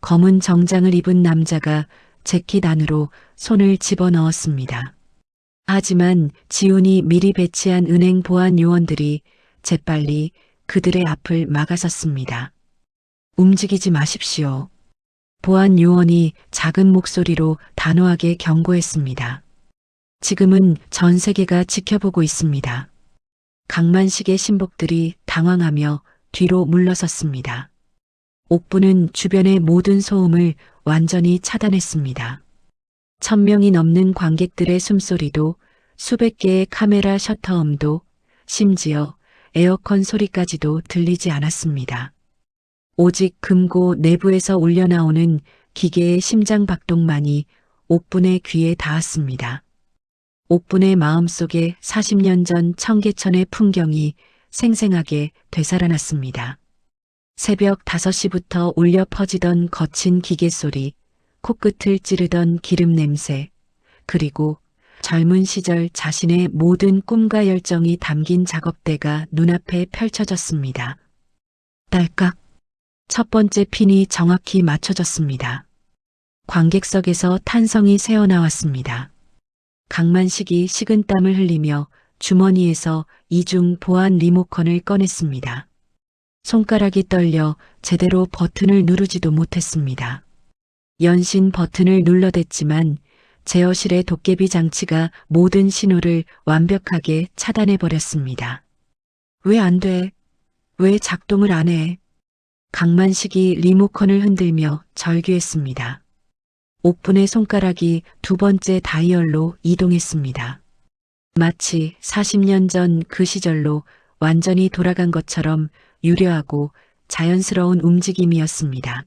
Speaker 1: 검은 정장을 입은 남자가 재킷 안으로 손을 집어넣었습니다. 하지만 지훈이 미리 배치한 은행 보안 요원들이 재빨리 그들의 앞을 막아섰습니다. 움직이지 마십시오. 보안 요원이 작은 목소리로 단호하게 경고했습니다. 지금은 전 세계가 지켜보고 있습니다. 강만식의 신복들이 당황하며 뒤로 물러섰습니다. 옥분은 주변의 모든 소음을 완전히 차단했습니다. 1000명이 넘는 관객들의 숨소리도 수백 개의 카메라 셔터음도 심지어 에어컨 소리까지도 들리지 않았습니다. 오직 금고 내부에서 울려나오는 기계의 심장 박동만이 옥분의 귀에 닿았습니다. 옥분의 마음속에 40년 전 청계천의 풍경이 생생하게 되살아났습니다. 새벽 5시부터 울려 퍼지던 거친 기계 소리, 코끝을 찌르던 기름 냄새, 그리고 젊은 시절 자신의 모든 꿈과 열정이 담긴 작업대가 눈앞에 펼쳐졌습니다. 딸깍. 첫 번째 핀이 정확히 맞춰졌습니다. 관객석에서 탄성이 새어나왔습니다. 강만식이 식은땀을 흘리며 주머니에서 이중 보안 리모컨을 꺼냈습니다. 손가락이 떨려 제대로 버튼을 누르지도 못했습니다. 연신 버튼을 눌러댔지만 제어실의 도깨비 장치가 모든 신호를 완벽하게 차단해버렸습니다. 왜 안 돼? 왜 작동을 안 해? 강만식이 리모컨을 흔들며 절규했습니다. 옥분의 손가락이 두 번째 다이얼로 이동했습니다. 마치 40년 전 그 시절로 완전히 돌아간 것처럼 유려하고 자연스러운 움직임이었습니다.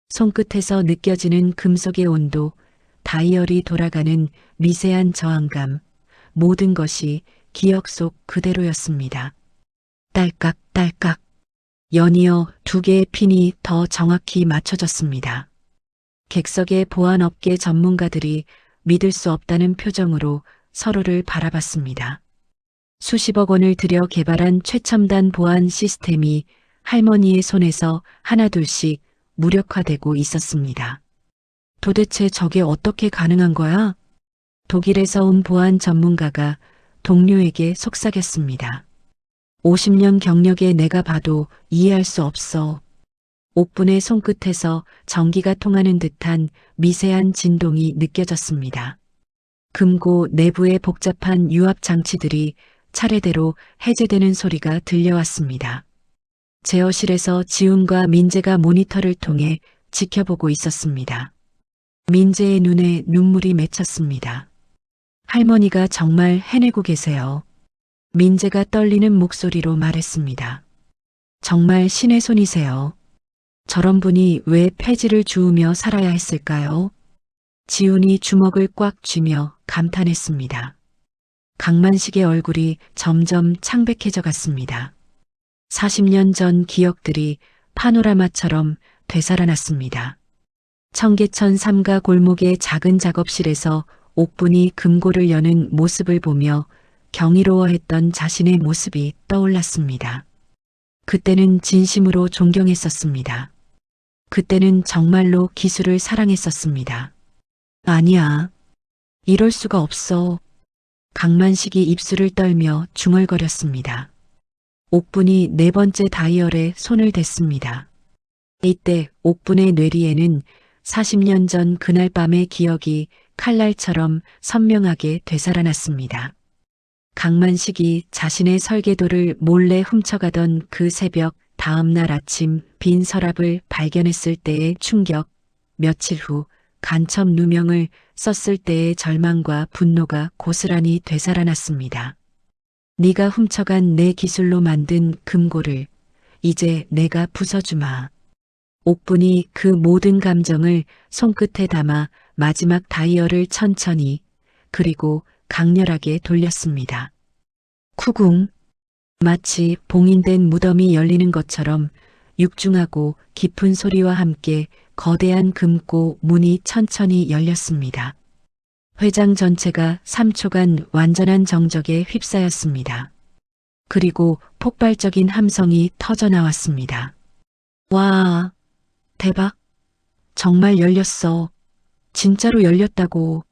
Speaker 1: 손끝에서 느껴지는 금속의 온도, 다이얼이 돌아가는 미세한 저항감, 모든 것이 기억 속 그대로였습니다. 딸깍 딸깍. 연이어 두 개의 핀이 더 정확히 맞춰졌습니다. 객석의 보안업계 전문가들이 믿을 수 없다는 표정으로 서로를 바라봤습니다. 수십억 원을 들여 개발한 최첨단 보안 시스템이 할머니의 손에서 하나둘씩 무력화되고 있었습니다. 도대체 저게 어떻게 가능한 거야? 독일에서 온 보안 전문가가 동료에게 속삭였습니다. 50년 경력의 내가 봐도 이해할 수 없어. 옥분의 손끝에서 전기가 통하는 듯한 미세한 진동이 느껴졌습니다. 금고 내부의 복잡한 유압 장치들이 차례대로 해제되는 소리가 들려왔습니다. 제어실에서 지훈과 민재가 모니터를 통해 지켜보고 있었습니다. 민재의 눈에 눈물이 맺혔습니다. 할머니가 정말 해내고 계세요. 민재가 떨리는 목소리로 말했습니다. 정말 신의 손이세요. 저런 분이 왜 폐지를 주우며 살아야 했을까요? 지훈이 주먹을 꽉 쥐며 감탄했습니다. 강만식의 얼굴이 점점 창백해져 갔습니다. 40년 전 기억들이 파노라마처럼 되살아났습니다. 청계천 삼가 골목의 작은 작업실에서 옥분이 금고를 여는 모습을 보며 경이로워했던 자신의 모습이 떠올랐습니다. 그때는 진심으로 존경했었습니다. 그때는 정말로 기술을 사랑했었습니다. 아니야. 이럴 수가 없어. 강만식이 입술을 떨며 중얼거렸습니다. 옥분이 네 번째 다이얼에 손을 댔습니다. 이때 옥분의 뇌리에는 40년 전 그날 밤의 기억이 칼날처럼 선명하게 되살아났습니다. 강만식이 자신의 설계도를 몰래 훔쳐가던 그 새벽, 다음 날 아침 빈 서랍을 발견했을 때의 충격, 며칠 후 간첩 누명을 썼을 때의 절망과 분노가 고스란히 되살아났습니다. 네가 훔쳐간 내 기술로 만든 금고를 이제 내가 부숴주마. 옥분이 그 모든 감정을 손끝에 담아 마지막 다이얼을 천천히 그리고 강렬하게 돌렸습니다. 쿠궁. 마치 봉인된 무덤이 열리는 것처럼 육중하고 깊은 소리와 함께 거대한 금고 문이 천천히 열렸습니다. 회장 전체가 3초간 완전한 정적에 휩싸였습니다. 그리고 폭발적인 함성이 터져나왔습니다. 와, 대박. 정말 열렸어. 진짜로 열렸다고.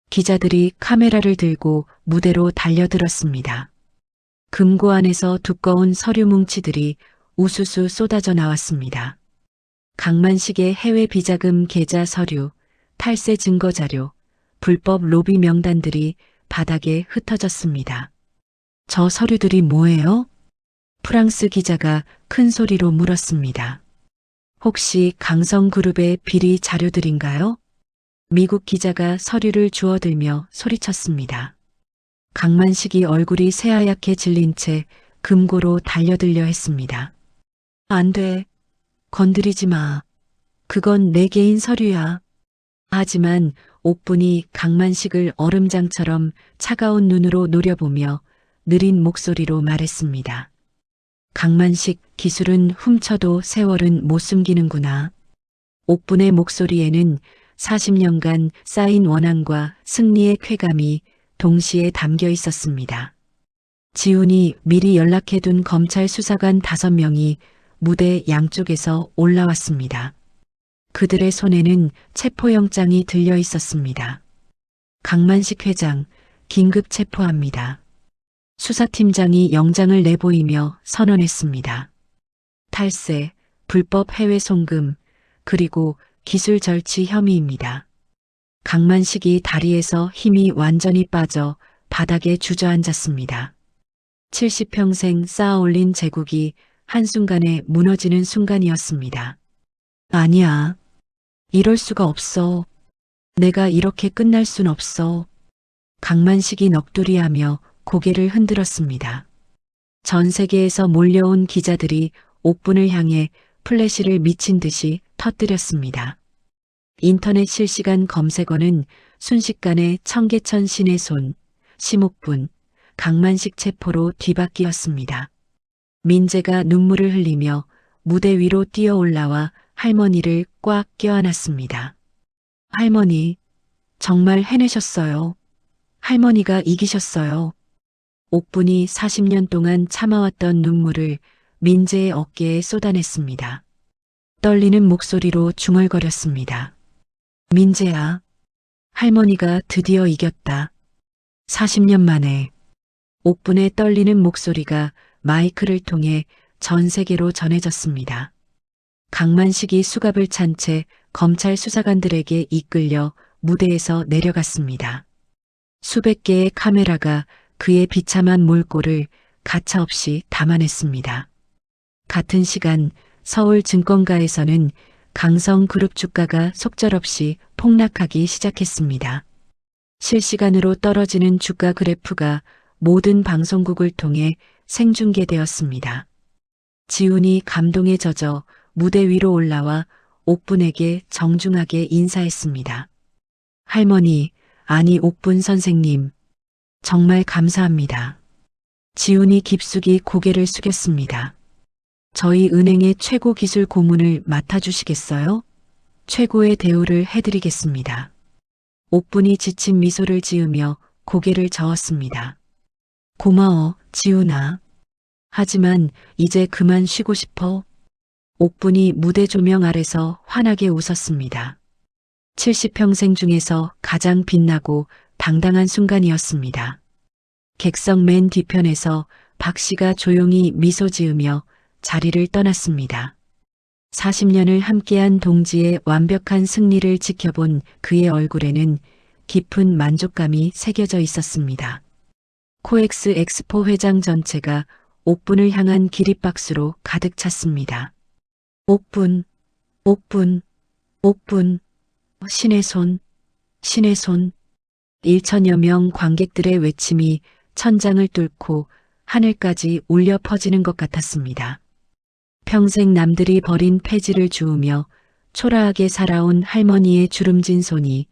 Speaker 1: 기자들이 카메라를 들고 무대로 달려들었습니다. 금고 안에서 두꺼운 서류 뭉치들이 우수수 쏟아져 나왔습니다. 강만식의 해외 비자금 계좌 서류, 탈세 증거 자료, 불법 로비 명단들이 바닥에 흩어졌습니다. 저 서류들이 뭐예요? 프랑스 기자가 큰 소리로 물었습니다. 혹시 강성그룹의 비리 자료들인가요? 미국 기자가 서류를 주워들며 소리쳤습니다. 강만식이 얼굴이 새하얗게 질린 채 금고로 달려들려 했습니다. 안 돼. 건드리지 마. 그건 내 개인 서류야. 하지만 옥분이 강만식을 얼음장처럼 차가운 눈으로 노려보며 느린 목소리로 말했습니다. 강만식, 기술은 훔쳐도 세월은 못 숨기는구나. 옥분의 목소리에는 40년간 쌓인 원한과 승리의 쾌감이 동시에 담겨 있었습니다. 지훈이 미리 연락해둔 검찰 수사관 5명이 무대 양쪽에서 올라왔습니다. 그들의 손에는 체포영장이 들려 있었습니다. 강만식 회장, 긴급 체포합니다. 수사팀장이 영장을 내보이며 선언했습니다. 탈세, 불법 해외 송금, 그리고 기술 절취 혐의입니다. 강만식이 다리에서 힘이 완전히 빠져 바닥에 주저앉았습니다. 70평생 쌓아올린 제국이 한순간에 무너지는 순간이었습니다. 아니야. 이럴 수가 없어. 내가 이렇게 끝날 순 없어. 강만식이 넋두리하며 고개를 흔들었습니다. 전 세계에서 몰려온 기자들이 옥분을 향해 플래시를 미친 듯이 터뜨렸습니다. 인터넷 실시간 검색어는 순식간에 청계천 신의 손, 심옥분, 강만식 체포로 뒤바뀌었습니다. 민재가 눈물을 흘리며 무대 위로 뛰어 올라와 할머니를 꽉 껴안았습니다. 할머니, 정말 해내셨어요. 할머니가 이기셨어요. 옥분이 40년 동안 참아왔던 눈물을 민재의 어깨에 쏟아냈습니다. 떨리는 목소리로 중얼거렸습니다. 민재야, 할머니가 드디어 이겼다. 40년 만에. 옥분의 떨리는 목소리가 마이크를 통해 전 세계로 전해졌습니다. 강만식이 수갑을 찬 채 검찰 수사관들에게 이끌려 무대에서 내려갔습니다. 수백 개의 카메라가 그의 비참한 몰골을 가차없이 담아냈습니다. 같은 시간 서울 증권가에서는 강성그룹 주가가 속절없이 폭락하기 시작했습니다. 실시간으로 떨어지는 주가 그래프가 모든 방송국을 통해 생중계되었습니다. 지훈이 감동에 젖어 무대 위로 올라와 옥분에게 정중하게 인사했습니다. 할머니, 아니 옥분 선생님, 정말 감사합니다. 지훈이 깊숙이 고개를 숙였습니다. 저희 은행의 최고 기술 고문을 맡아주시겠어요? 최고의 대우를 해드리겠습니다. 옥분이 지친 미소를 지으며 고개를 저었습니다. 고마워, 지훈아. 하지만 이제 그만 쉬고 싶어. 옥분이 무대 조명 아래서 환하게 웃었습니다. 70평생 중에서 가장 빛나고 당당한 순간이었습니다. 객석 맨 뒤편에서 박 씨가 조용히 미소 지으며 자리를 떠났습니다. 40년을 함께한 동지의 완벽한 승리를 지켜본 그의 얼굴에는 깊은 만족감이 새겨져 있었습니다. 코엑스 엑스포 회장 전체가 옥분을 향한 기립박수로 가득 찼습니다. 옥분, 옥분, 옥분, 신의 손, 신의 손. 1천여 명 관객들의 외침이 천장을 뚫고 하늘까지 울려 퍼지는 것 같았습니다. 평생 남들이 버린 폐지를 주우며 초라하게 살아온 할머니의 주름진 손이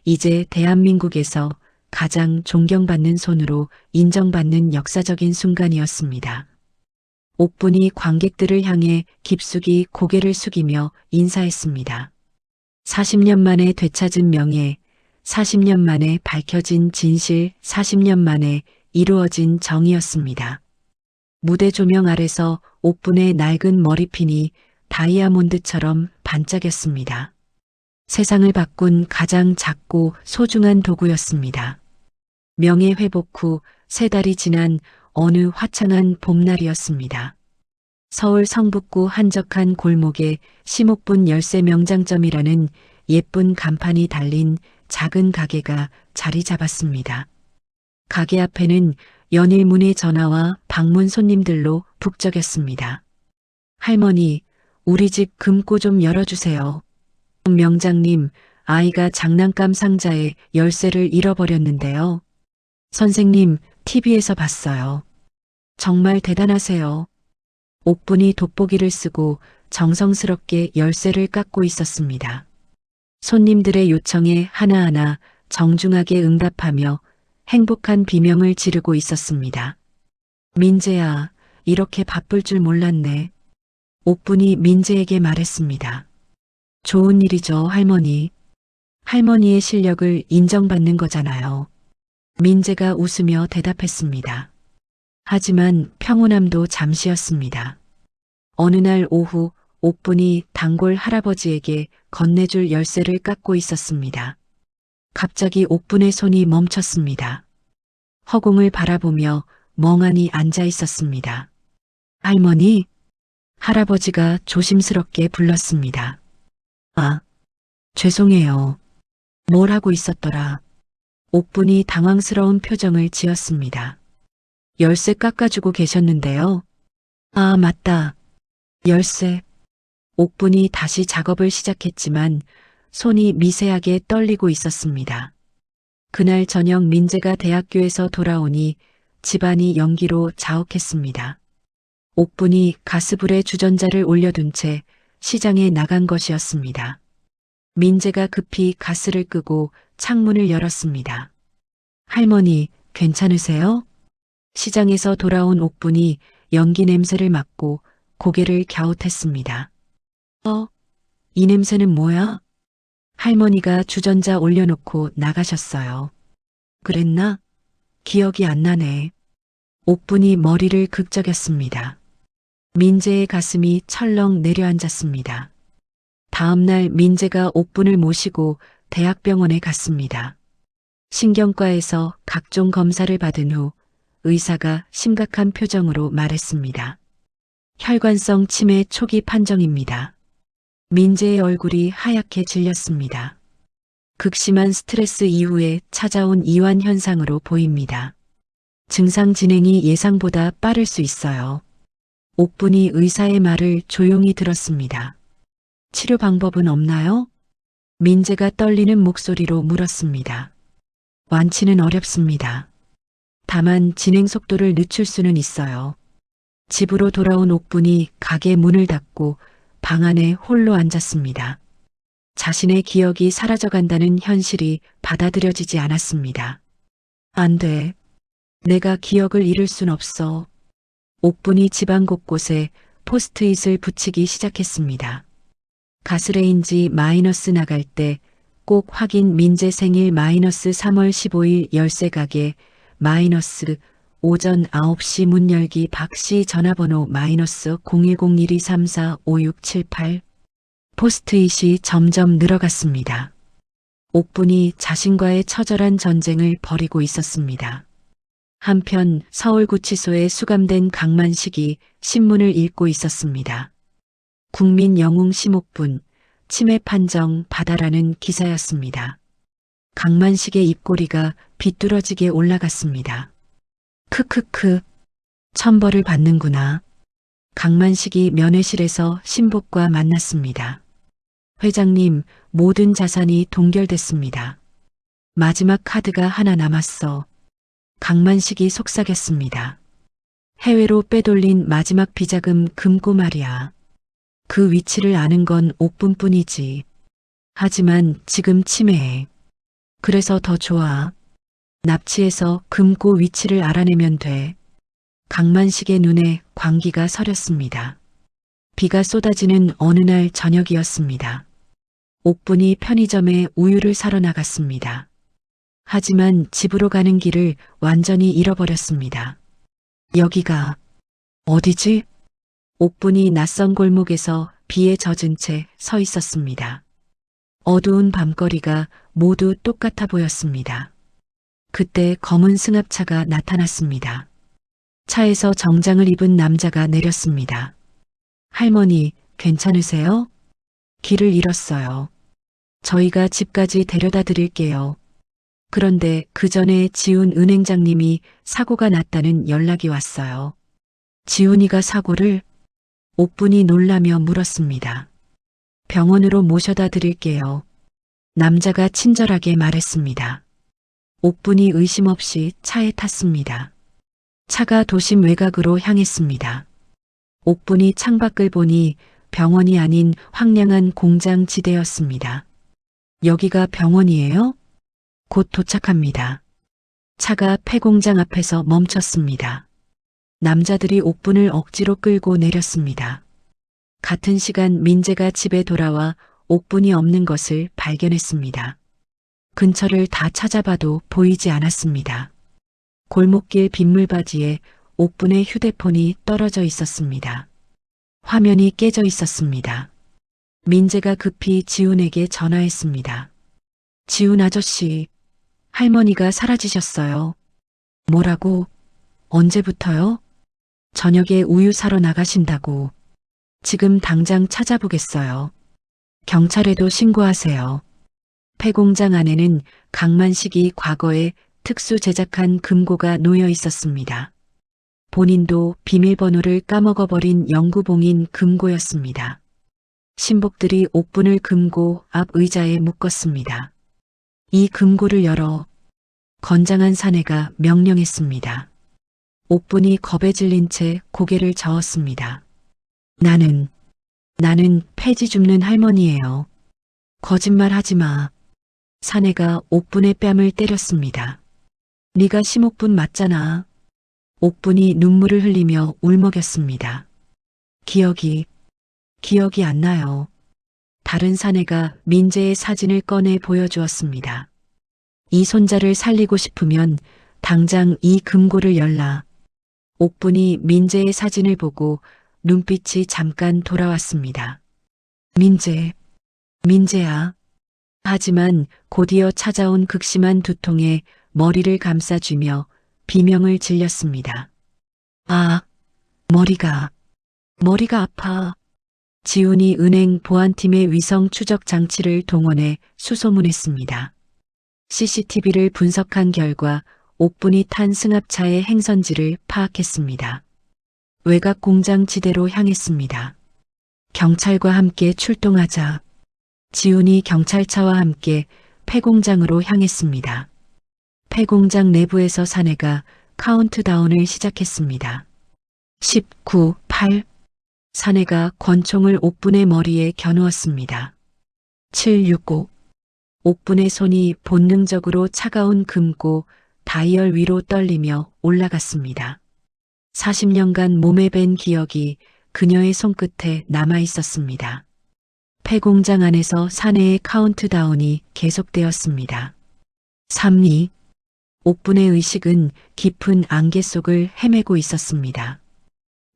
Speaker 1: 이제 대한민국에서 가장 존경받는 손으로 인정받는 역사적인 순간이었습니다. 옥분이 관객들을 향해 깊숙이 고개를 숙이며 인사했습니다. 40년 만에 되찾은 명예, 40년 만에 밝혀진 진실, 40년 만에 이루어진 정의였습니다. 무대 조명 아래서 옥분의 낡은 머리핀이 다이아몬드처럼 반짝였습니다. 세상을 바꾼 가장 작고 소중한 도구였습니다. 명예 회복 후 3달이 지난 어느 화창한 봄날이었습니다. 서울 성북구 한적한 골목에 심옥분 열쇠 명장점이라는 예쁜 간판이 달린 작은 가게가 자리 잡았습니다. 가게 앞에는 연일 문의 전화와 방문 손님들로 북적였습니다. 할머니, 우리 집 금고 좀 열어주세요. 명장님, 아이가 장난감 상자에 열쇠를 잃어버렸는데요. 선생님, TV에서 봤어요. 정말 대단하세요. 옥분이 돋보기를 쓰고 정성스럽게 열쇠를 깎고 있었습니다. 손님들의 요청에 하나하나 정중하게 응답하며 행복한 비명을 지르고 있었습니다. 민재야, 이렇게 바쁠 줄 몰랐네. 옥분이 민재에게 말했습니다. 좋은 일이죠, 할머니. 할머니의 실력을 인정받는 거잖아요. 민재가 웃으며 대답했습니다. 하지만 평온함도 잠시였습니다. 어느 날 오후 옥분이 단골 할아버지에게 건네줄 열쇠를 깎고 있었습니다. 갑자기 옥분의 손이 멈췄습니다. 허공을 바라보며 멍하니 앉아 있었습니다. 할머니? 할아버지가 조심스럽게 불렀습니다. 아, 죄송해요. 뭘 하고 있었더라. 옥분이 당황스러운 표정을 지었습니다. 열쇠 깎아주고 계셨는데요. 아, 맞다. 열쇠. 옥분이 다시 작업을 시작했지만 손이 미세하게 떨리고 있었습니다. 그날 저녁 민재가 대학교에서 돌아오니 집안이 연기로 자욱했습니다. 옥분이 가스불에 주전자를 올려둔 채 시장에 나간 것이었습니다. 민재가 급히 가스를 끄고 창문을 열었습니다. 할머니, 괜찮으세요? 시장에서 돌아온 옥분이 연기 냄새를 맡고 고개를 갸웃했습니다. 이 냄새는 뭐야? 할머니가 주전자 올려놓고 나가셨어요. 그랬나? 기억이 안 나네. 옥분이 머리를 극적였습니다. 민재의 가슴이 철렁 내려앉았습니다. 다음 날 민재가 옥분을 모시고 대학병원에 갔습니다. 신경과에서 각종 검사를 받은 후 의사가 심각한 표정으로 말했습니다. 혈관성 치매 초기 판정입니다. 민재의 얼굴이 하얗게 질렸습니다. 극심한 스트레스 이후에 찾아온 이완 현상으로 보입니다. 증상 진행이 예상보다 빠를 수 있어요. 옥분이 의사의 말을 조용히 들었습니다. 치료 방법은 없나요? 민재가 떨리는 목소리로 물었습니다. 완치는 어렵습니다. 다만 진행 속도를 늦출 수는 있어요. 집으로 돌아온 옥분이 가게 문을 닫고 방 안에 홀로 앉았습니다. 자신의 기억이 사라져간다는 현실이 받아들여지지 않았습니다. 안 돼. 내가 기억을 잃을 순 없어. 옥분이 집안 곳곳에 포스트잇을 붙이기 시작했습니다. 가스레인지 마이너스 나갈 때 꼭 확인 민재 생일 마이너스 3월 15일 열쇠 가게 마이너스 오전 9시 문 열기 박씨 전화번호 마이너스 010-1234-5678 포스트잇이 점점 늘어갔습니다. 옥분이 자신과의 처절한 전쟁을 벌이고 있었습니다. 한편 서울구치소에 수감된 강만식이 신문을 읽고 있었습니다. 국민 영웅 심옥분, 치매 판정 받아라는 기사였습니다. 강만식의 입꼬리가 비뚤어지게 올라갔습니다. 크크크, 천벌을 받는구나. 강만식이 면회실에서 신복과 만났습니다. 회장님, 모든 자산이 동결됐습니다. 마지막 카드가 하나 남았어. 강만식이 속삭였습니다. 해외로 빼돌린 마지막 비자금 금고 말이야. 그 위치를 아는 건 옥분뿐이지. 하지만 지금 치매해. 그래서 더 좋아. 납치해서 금고 위치를 알아내면 돼. 강만식의 눈에 광기가 서렸습니다. 비가 쏟아지는 어느 날 저녁이었습니다. 옥분이 편의점에 우유를 사러 나갔습니다. 하지만 집으로 가는 길을 완전히 잃어버렸습니다. 여기가 어디지? 옥분이 낯선 골목에서 비에 젖은 채 서 있었습니다. 어두운 밤거리가 모두 똑같아 보였습니다. 그때 검은 승합차가 나타났습니다. 차에서 정장을 입은 남자가 내렸습니다. 할머니, 괜찮으세요? 길을 잃었어요. 저희가 집까지 데려다 드릴게요. 그런데 그 전에 지훈 은행장님이 사고가 났다는 연락이 왔어요. 지훈이가 사고를? 옥분이 놀라며 물었습니다. 병원으로 모셔다 드릴게요. 남자가 친절하게 말했습니다. 옥분이 의심 없이 차에 탔습니다. 차가 도심 외곽으로 향했습니다. 옥분이 창밖을 보니 병원이 아닌 황량한 공장 지대였습니다. 여기가 병원이에요? 곧 도착합니다. 차가 폐공장 앞에서 멈췄습니다. 남자들이 옥분을 억지로 끌고 내렸습니다. 같은 시간 민재가 집에 돌아와 옥분이 없는 것을 발견했습니다. 근처를 다 찾아봐도 보이지 않았습니다. 골목길 빗물바지에 옥분의 휴대폰이 떨어져 있었습니다. 화면이 깨져 있었습니다. 민재가 급히 지훈에게 전화했습니다. 지훈 아저씨, 할머니가 사라지셨어요. 뭐라고? 언제부터요? 저녁에 우유 사러 나가신다고. 지금 당장 찾아보겠어요. 경찰에도 신고하세요. 폐공장 안에는 강만식이 과거에 특수 제작한 금고가 놓여 있었습니다. 본인도 비밀번호를 까먹어버린 영구봉인 금고였습니다. 신복들이 옥분을 금고 앞 의자에 묶었습니다. 이 금고를 열어. 건장한 사내가 명령했습니다. 옥분이 겁에 질린 채 고개를 저었습니다. 나는 폐지 줍는 할머니예요. 거짓말 하지 마. 사내가 옥분의 뺨을 때렸습니다. 네가 심옥분 맞잖아. 옥분이 눈물을 흘리며 울먹였습니다. 기억이 안 나요. 다른 사내가 민재의 사진을 꺼내 보여주었습니다. 이 손자를 살리고 싶으면 당장 이 금고를 열라. 옥분이 민재의 사진을 보고 눈빛이 잠깐 돌아왔습니다. 민재야. 하지만 곧이어 찾아온 극심한 두통에 머리를 감싸쥐며 비명을 질렸습니다. 아, 머리가 아파. 지훈이 은행 보안팀의 위성 추적 장치를 동원해 수소문했습니다. CCTV를 분석한 결과 옥분이 탄 승합차의 행선지를 파악했습니다. 외곽 공장 지대로 향했습니다. 경찰과 함께 출동하자. 지훈이 경찰차와 함께 폐공장으로 향했습니다. 폐공장 내부에서 사내가 카운트다운을 시작했습니다. 19, 8. 사내가 권총을 옥분의 머리에 겨누었습니다. 765. 옥분의 손이 본능적으로 차가운 금고 다이얼 위로 떨리며 올라갔습니다. 40년간 몸에 밴 기억이 그녀의 손끝에 남아 있었습니다. 폐공장 안에서 사내의 카운트다운이 계속되었습니다. 3, 2, 5분의 의식은 깊은 안개 속을 헤매고 있었습니다.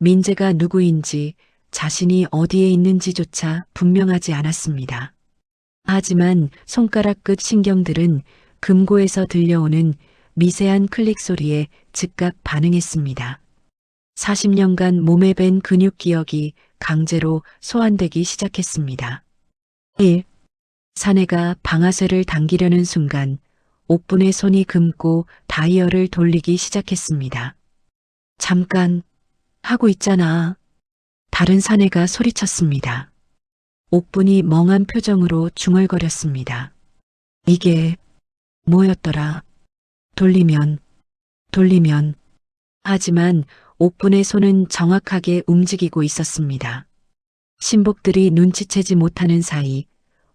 Speaker 1: 민재가 누구인지 자신이 어디에 있는지조차 분명하지 않았습니다. 하지만 손가락 끝 신경들은 금고에서 들려오는 미세한 클릭 소리에 즉각 반응했습니다. 40년간 몸에 밴 근육 기억이 강제로 소환되기 시작했습니다. 1. 사내가 방아쇠를 당기려는 순간 옥분의 손이 금고 다이얼을 돌리기 시작했습니다. 잠깐 하고 있잖아. 다른 사내가 소리쳤습니다. 옥분이 멍한 표정으로 중얼거렸습니다. 이게 뭐였더라? 돌리면. 하지만 옥분의 손은 정확하게 움직이고 있었습니다. 신복들이 눈치채지 못하는 사이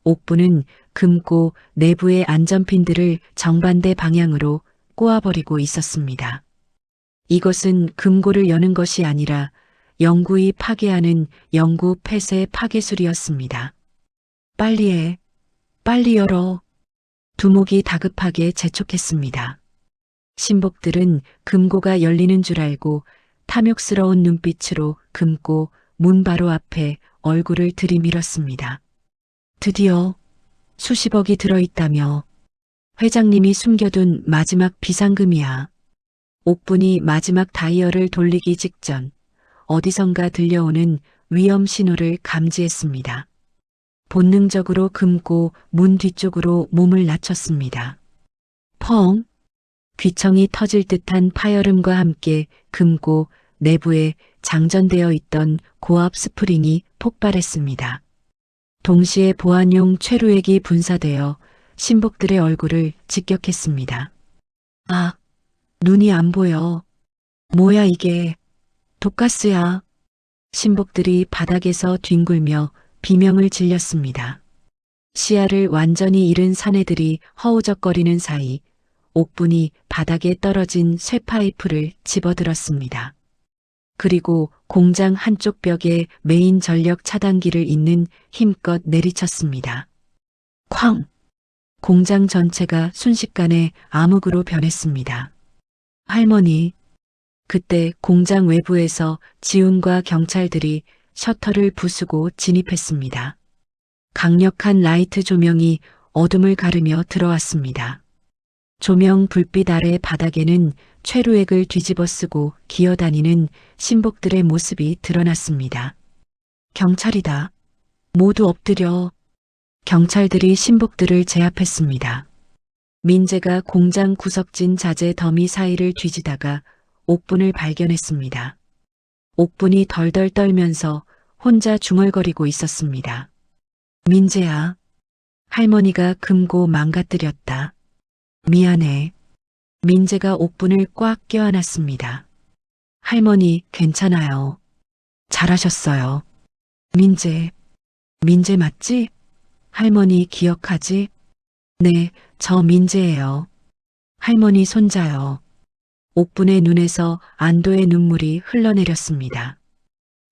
Speaker 1: 옥분은 금고 내부의 안전핀들을 정반대 방향으로 꼬아버리고 있었습니다. 이것은 금고를 여는 것이 아니라 영구히 파괴하는 영구 폐쇄 파괴술이었습니다. 빨리 해. 빨리 열어. 두목이 다급하게 재촉했습니다. 신복들은 금고가 열리는 줄 알고 탐욕스러운 눈빛으로 금고 문 바로 앞에 얼굴을 들이밀었습니다. 드디어 수십억이 들어있다며. 회장님이 숨겨둔 마지막 비상금이야. 옥분이 마지막 다이얼을 돌리기 직전 어디선가 들려오는 위험 신호를 감지했습니다. 본능적으로 금고 문 뒤쪽으로 몸을 낮췄습니다. 펑! 귀청이 터질 듯한 파열음과 함께 금고 내부에 장전되어 있던 고압 스프링이 폭발했습니다. 동시에 보안용 최루액이 분사되어 신복들의 얼굴을 직격했습니다. 아, 눈이 안 보여. 뭐야 이게. 독가스야. 신복들이 바닥에서 뒹굴며 비명을 질렸습니다. 시야를 완전히 잃은 사내들이 허우적거리는 사이 옥분이 바닥에 떨어진 쇠파이프를 집어들었습니다. 그리고 공장 한쪽 벽에 메인 전력 차단기를 잇는 힘껏 내리쳤습니다. 쾅! 공장 전체가 순식간에 암흑으로 변했습니다. 할머니, 그때 공장 외부에서 지훈과 경찰들이 셔터를 부수고 진입했습니다. 강력한 라이트 조명이 어둠을 가르며 들어왔습니다. 조명 불빛 아래 바닥에는 최루액을 뒤집어 쓰고 기어다니는 신복들의 모습이 드러났습니다. 경찰이다. 모두 엎드려. 경찰들이 신복들을 제압했습니다. 민재가 공장 구석진 자재 더미 사이를 뒤지다가 옥분을 발견했습니다. 옥분이 덜덜 떨면서 혼자 중얼거리고 있었습니다. 민재야, 할머니가 금고 망가뜨렸다. 미안해. 민재가 옥분을 꽉 껴안았습니다. 할머니, 괜찮아요. 잘하셨어요. 민재 맞지? 할머니 기억하지? 네, 저 민재예요. 할머니 손자요. 옥분의 눈에서 안도의 눈물이 흘러내렸습니다.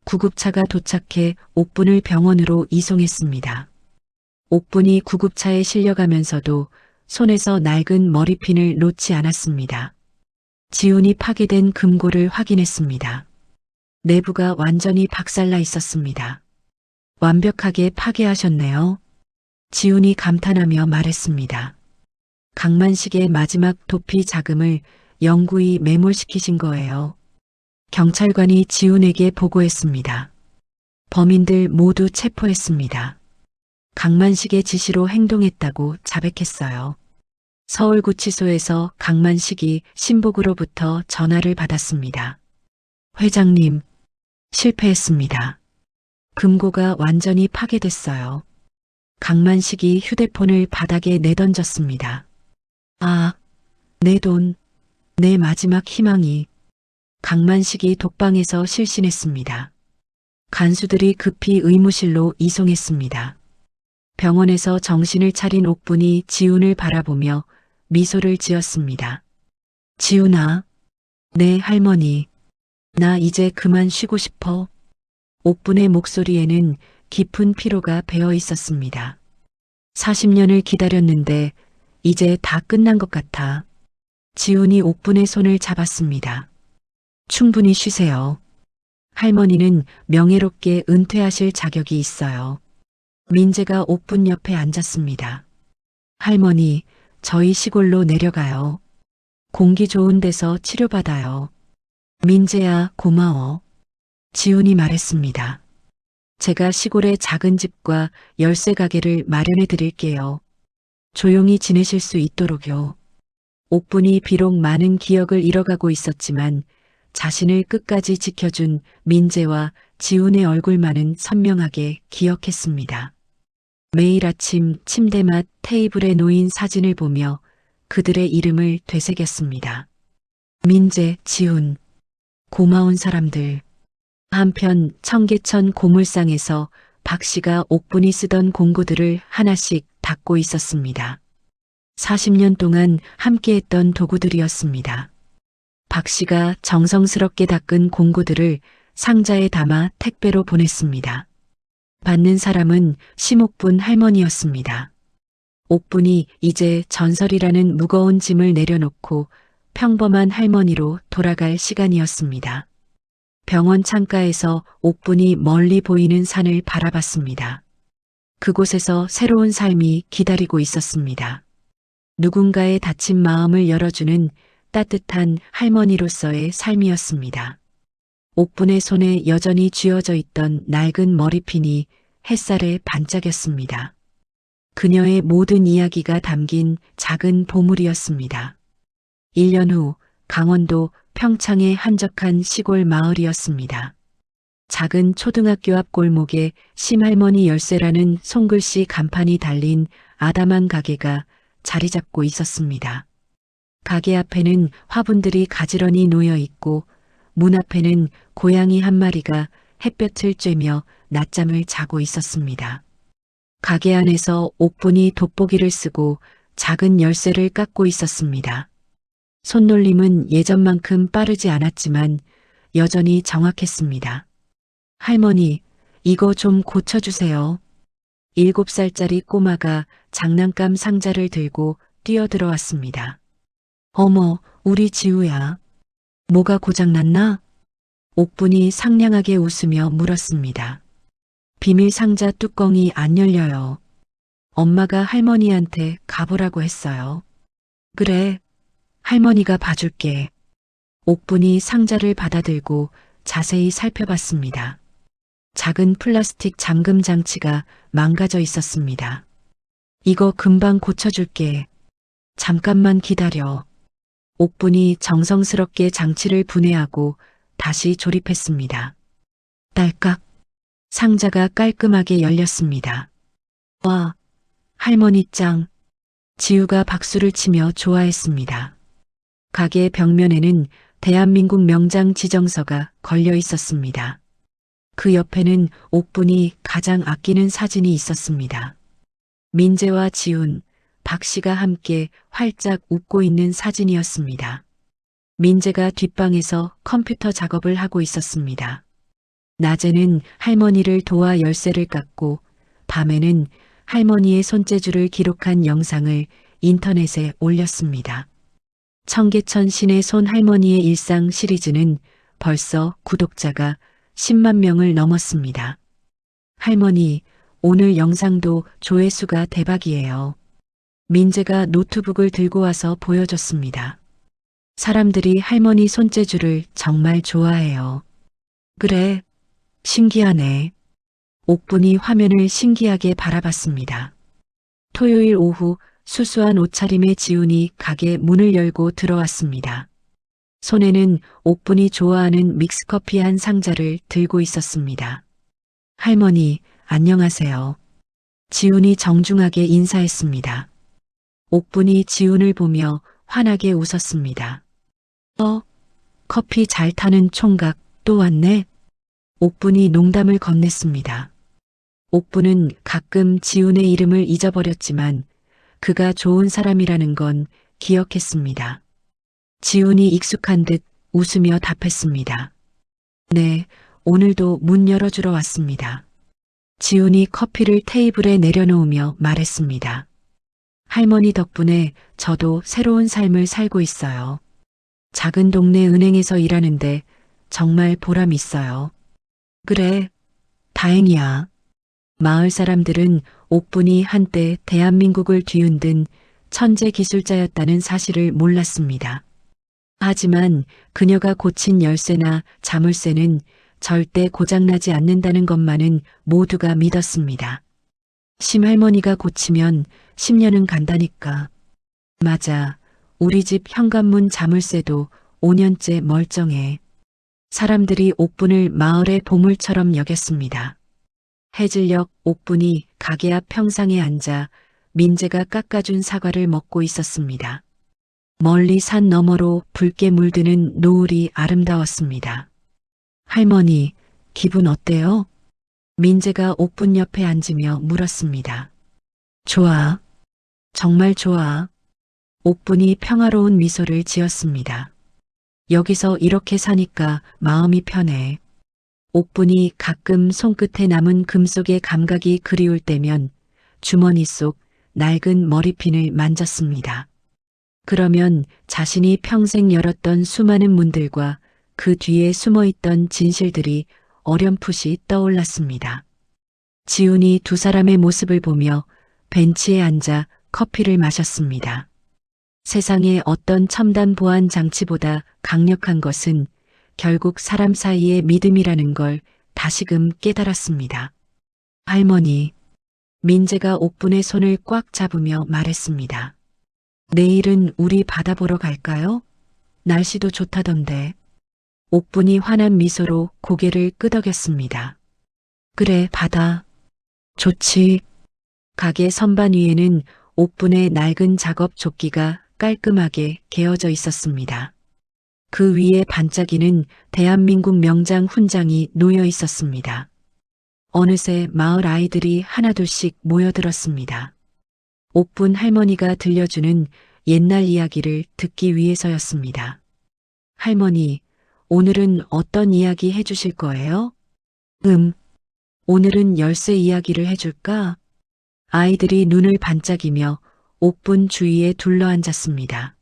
Speaker 1: 구급차가 도착해 옥분을 병원으로 이송했습니다. 옥분이 구급차에 실려가면서도 손에서 낡은 머리핀을 놓지 않았습니다. 지훈이 파괴된 금고를 확인했습니다. 내부가 완전히 박살나 있었습니다. 완벽하게 파괴하셨네요. 지훈이 감탄하며 말했습니다. 강만식의 마지막 도피 자금을 영구히 매몰시키신 거예요. 경찰관이 지훈에게 보고했습니다. 범인들 모두 체포했습니다. 강만식의 지시로 행동했다고 자백했어요. 서울구치소에서 강만식이 신복으로부터 전화를 받았습니다. 회장님, 실패했습니다. 금고가 완전히 파괴됐어요. 강만식이 휴대폰을 바닥에 내던졌습니다. 아, 내 돈, 내 마지막 희망이. 강만식이 독방에서 실신했습니다. 간수들이 급히 의무실로 이송했습니다. 병원에서 정신을 차린 옥분이 지훈을 바라보며 미소를 지었습니다. 지훈아, 네 할머니, 나 이제 그만 쉬고 싶어. 옥분의 목소리에는 깊은 피로가 배어 있었습니다. 40년을 기다렸는데 이제 다 끝난 것 같아. 지훈이 옥분의 손을 잡았습니다. 충분히 쉬세요. 할머니는 명예롭게 은퇴하실 자격이 있어요. 민재가 옥분 옆에 앉았습니다. 할머니, 저희 시골로 내려가요. 공기 좋은 데서 치료받아요. 민재야, 고마워. 지훈이 말했습니다. 제가 시골에 작은 집과 열쇠 가게를 마련해 드릴게요. 조용히 지내실 수 있도록요. 옥분이 비록 많은 기억을 잃어가고 있었지만 자신을 끝까지 지켜준 민재와 지훈의 얼굴만은 선명하게 기억했습니다. 매일 아침 침대맡 테이블에 놓인 사진을 보며 그들의 이름을 되새겼습니다. 민재, 지훈, 고마운 사람들. 한편 청계천 고물상에서 박 씨가 옥분이 쓰던 공구들을 하나씩 닦고 있었습니다. 40년 동안 함께했던 도구들이었습니다. 박 씨가 정성스럽게 닦은 공구들을 상자에 담아 택배로 보냈습니다. 받는 사람은 심옥분 할머니였습니다. 옥분이 이제 전설이라는 무거운 짐을 내려놓고 평범한 할머니로 돌아갈 시간이었습니다. 병원 창가에서 옥분이 멀리 보이는 산을 바라봤습니다. 그곳에서 새로운 삶이 기다리고 있었습니다. 누군가의 다친 마음을 열어주는 따뜻한 할머니로서의 삶이었습니다. 옥분의 손에 여전히 쥐어져 있던 낡은 머리핀이 햇살에 반짝였습니다. 그녀의 모든 이야기가 담긴 작은 보물이었습니다. 1년 후 강원도 평창의 한적한 시골 마을이었습니다. 작은 초등학교 앞 골목에 심할머니 열쇠라는 손글씨 간판이 달린 아담한 가게가 자리 잡고 있었습니다. 가게 앞에는 화분들이 가지런히 놓여 있고 문 앞에는 고양이 한 마리가 햇볕을 쬐며 낮잠을 자고 있었습니다. 가게 안에서 옥분이 돋보기를 쓰고 작은 열쇠를 깎고 있었습니다. 손놀림은 예전만큼 빠르지 않았지만 여전히 정확했습니다. 할머니, 이거 좀 고쳐주세요. 7살짜리 꼬마가 장난감 상자를 들고 뛰어들어왔습니다. 어머, 우리 지우야. 뭐가 고장났나? 옥분이 상냥하게 웃으며 물었습니다. 비밀 상자 뚜껑이 안 열려요. 엄마가 할머니한테 가보라고 했어요. 그래, 할머니가 봐줄게. 옥분이 상자를 받아들고 자세히 살펴봤습니다. 작은 플라스틱 잠금 장치가 망가져 있었습니다. 이거 금방 고쳐줄게. 잠깐만 기다려. 옥분이 정성스럽게 장치를 분해하고 다시 조립했습니다. 딸깍. 상자가 깔끔하게 열렸습니다. 와, 할머니 짱. 지우가 박수를 치며 좋아했습니다. 가게 벽면에는 대한민국 명장 지정서가 걸려 있었습니다. 그 옆에는 옥분이 가장 아끼는 사진이 있었습니다. 민재와 지훈, 박 씨가 함께 활짝 웃고 있는 사진이었습니다. 민재가 뒷방에서 컴퓨터 작업을 하고 있었습니다. 낮에는 할머니를 도와 열쇠를 깎고 밤에는 할머니의 손재주를 기록한 영상을 인터넷에 올렸습니다. 청계천 신의 손 할머니의 일상 시리즈는 벌써 구독자가 10만 명을 넘었습니다. 할머니, 오늘 영상도 조회수가 대박이에요. 민재가 노트북을 들고 와서 보여줬습니다. 사람들이 할머니 손재주를 정말 좋아해요. 그래, 신기하네. 옥분이 화면을 신기하게 바라봤습니다. 토요일 오후 수수한 옷차림의 지훈이 가게 문을 열고 들어왔습니다. 손에는 옥분이 좋아하는 믹스커피 한 상자를 들고 있었습니다. 할머니, 안녕하세요. 지훈이 정중하게 인사했습니다. 옥분이 지훈을 보며 환하게 웃었습니다. 커피 잘 타는 총각 또 왔네? 옥분이 농담을 건넸습니다. 옥분은 가끔 지훈의 이름을 잊어버렸지만 그가 좋은 사람이라는 건 기억했습니다. 지훈이 익숙한 듯 웃으며 답했습니다. 네, 오늘도 문 열어주러 왔습니다. 지훈이 커피를 테이블에 내려놓으며 말했습니다. 할머니 덕분에 저도 새로운 삶을 살고 있어요. 작은 동네 은행에서 일하는데 정말 보람 있어요. 그래, 다행이야. 마을 사람들은 옥분이 한때 대한민국을 뒤흔든 천재 기술자였다는 사실을 몰랐습니다. 하지만 그녀가 고친 열쇠나 자물쇠는 절대 고장나지 않는다는 것만은 모두가 믿었습니다. 심할머니가 고치면 10년은 간다니까. 맞아. 우리 집 현관문 자물쇠도 5년째 멀쩡해. 사람들이 옥분을 마을의 보물처럼 여겼습니다. 해질녘 옥분이 가게 앞 평상에 앉아 민재가 깎아준 사과를 먹고 있었습니다. 멀리 산 너머로 붉게 물드는 노을이 아름다웠습니다. 할머니, 기분 어때요? 민재가 옥분 옆에 앉으며 물었습니다. 좋아. 정말 좋아. 옥분이 평화로운 미소를 지었습니다. 여기서 이렇게 사니까 마음이 편해. 옥분이 가끔 손끝에 남은 금속의 감각이 그리울 때면 주머니 속 낡은 머리핀을 만졌습니다. 그러면 자신이 평생 열었던 수많은 문들과 그 뒤에 숨어있던 진실들이 어렴풋이 떠올랐습니다. 지훈이 두 사람의 모습을 보며 벤치에 앉아 커피를 마셨습니다. 세상에 어떤 첨단 보안 장치보다 강력한 것은 결국 사람 사이의 믿음이라는 걸 다시금 깨달았습니다. 할머니, 민재가 옥분의 손을 꽉 잡으며 말했습니다. 내일은 우리 바다 보러 갈까요? 날씨도 좋다던데. 옥분이 환한 미소로 고개를 끄덕였습니다. 그래, 바다. 좋지. 가게 선반 위에는 옥분의 낡은 작업 조끼가 깔끔하게 개어져 있었습니다. 그 위에 반짝이는 대한민국 명장 훈장이 놓여 있었습니다. 어느새 마을 아이들이 하나둘씩 모여들었습니다. 옥분 할머니가 들려주는 옛날 이야기를 듣기 위해서였습니다. 할머니, 오늘은 어떤 이야기 해주실 거예요? 오늘은 열쇠 이야기를 해줄까? 아이들이 눈을 반짝이며 옥분 주위에 둘러앉았습니다.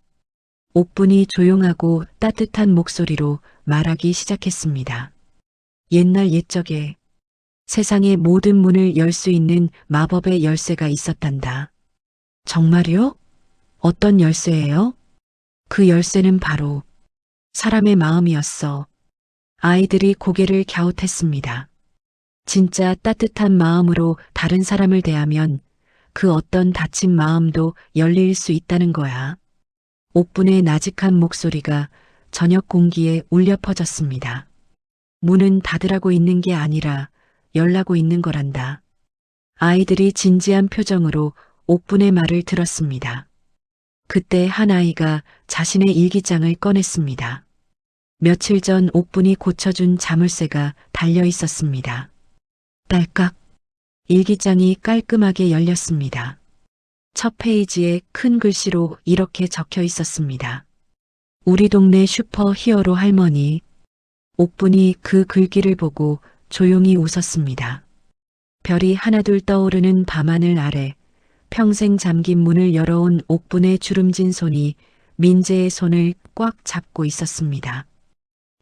Speaker 1: 옥분이 조용하고 따뜻한 목소리로 말하기 시작했습니다. 옛날 옛적에 세상의 모든 문을 열 수 있는 마법의 열쇠가 있었단다. 정말요? 어떤 열쇠예요? 그 열쇠는 바로 사람의 마음이었어. 아이들이 고개를 갸웃했습니다. 진짜 따뜻한 마음으로 다른 사람을 대하면 그 어떤 다친 마음도 열릴 수 있다는 거야. 옥분의 나직한 목소리가 저녁 공기에 울려 퍼졌습니다. 문은 닫으라고 있는 게 아니라 열라고 있는 거란다. 아이들이 진지한 표정으로 옥분의 말을 들었습니다. 그때 한 아이가 자신의 일기장을 꺼냈습니다. 며칠 전 옥분이 고쳐준 자물쇠가 달려 있었습니다. 딸깍. 일기장이 깔끔하게 열렸습니다. 첫 페이지에 큰 글씨로 이렇게 적혀 있었습니다. 우리 동네 슈퍼 히어로 할머니. 옥분이 그 글귀를 보고 조용히 웃었습니다. 별이 하나둘 떠오르는 밤하늘 아래 평생 잠긴 문을 열어온 옥분의 주름진 손이 민재의 손을 꽉 잡고 있었습니다.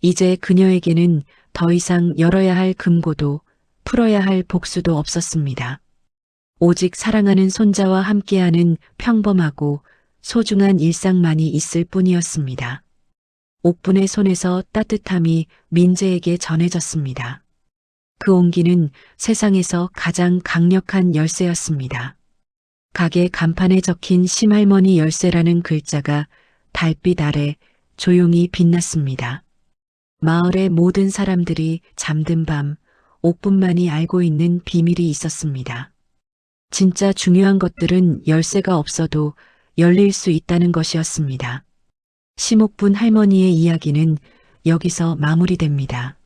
Speaker 1: 이제 그녀에게는 더 이상 열어야 할 금고도 풀어야 할 복수도 없었습니다. 오직 사랑하는 손자와 함께하는 평범하고 소중한 일상만이 있을 뿐이었습니다. 옥분의 손에서 따뜻함이 민재에게 전해졌습니다. 그 온기는 세상에서 가장 강력한 열쇠였습니다. 가게 간판에 적힌 심할머니 열쇠라는 글자가 달빛 아래 조용히 빛났습니다. 마을의 모든 사람들이 잠든 밤 옥분만이 알고 있는 비밀이 있었습니다. 진짜 중요한 것들은 열쇠가 없어도 열릴 수 있다는 것이었습니다. 심옥분 할머니의 이야기는 여기서 마무리됩니다.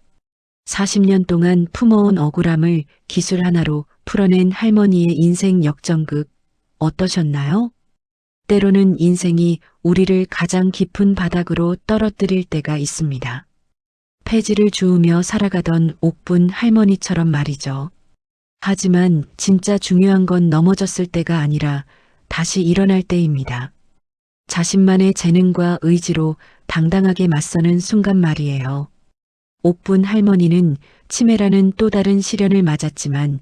Speaker 1: 40년 동안 품어온 억울함을 기술 하나로 풀어낸 할머니의 인생 역전극 어떠셨나요? 때로는 인생이 우리를 가장 깊은 바닥으로 떨어뜨릴 때가 있습니다. 폐지를 주우며 살아가던 옥분 할머니처럼 말이죠. 하지만 진짜 중요한 건 넘어졌을 때가 아니라 다시 일어날 때입니다. 자신만의 재능과 의지로 당당하게 맞서는 순간 말이에요. 옥분 할머니는 치매라는 또 다른 시련을 맞았지만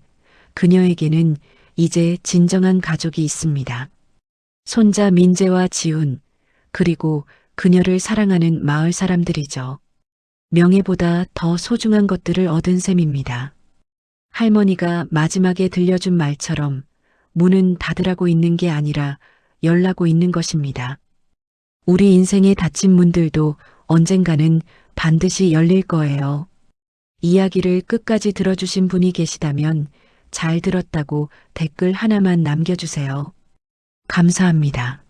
Speaker 1: 그녀에게는 이제 진정한 가족이 있습니다. 손자 민재와 지훈, 그리고 그녀를 사랑하는 마을 사람들이죠. 명예보다 더 소중한 것들을 얻은 셈입니다. 할머니가 마지막에 들려준 말처럼 문은 닫으라고 있는 게 아니라 열라고 있는 것입니다. 우리 인생의 닫힌 문들도 언젠가는 반드시 열릴 거예요. 이야기를 끝까지 들어주신 분이 계시다면 잘 들었다고 댓글 하나만 남겨주세요. 감사합니다.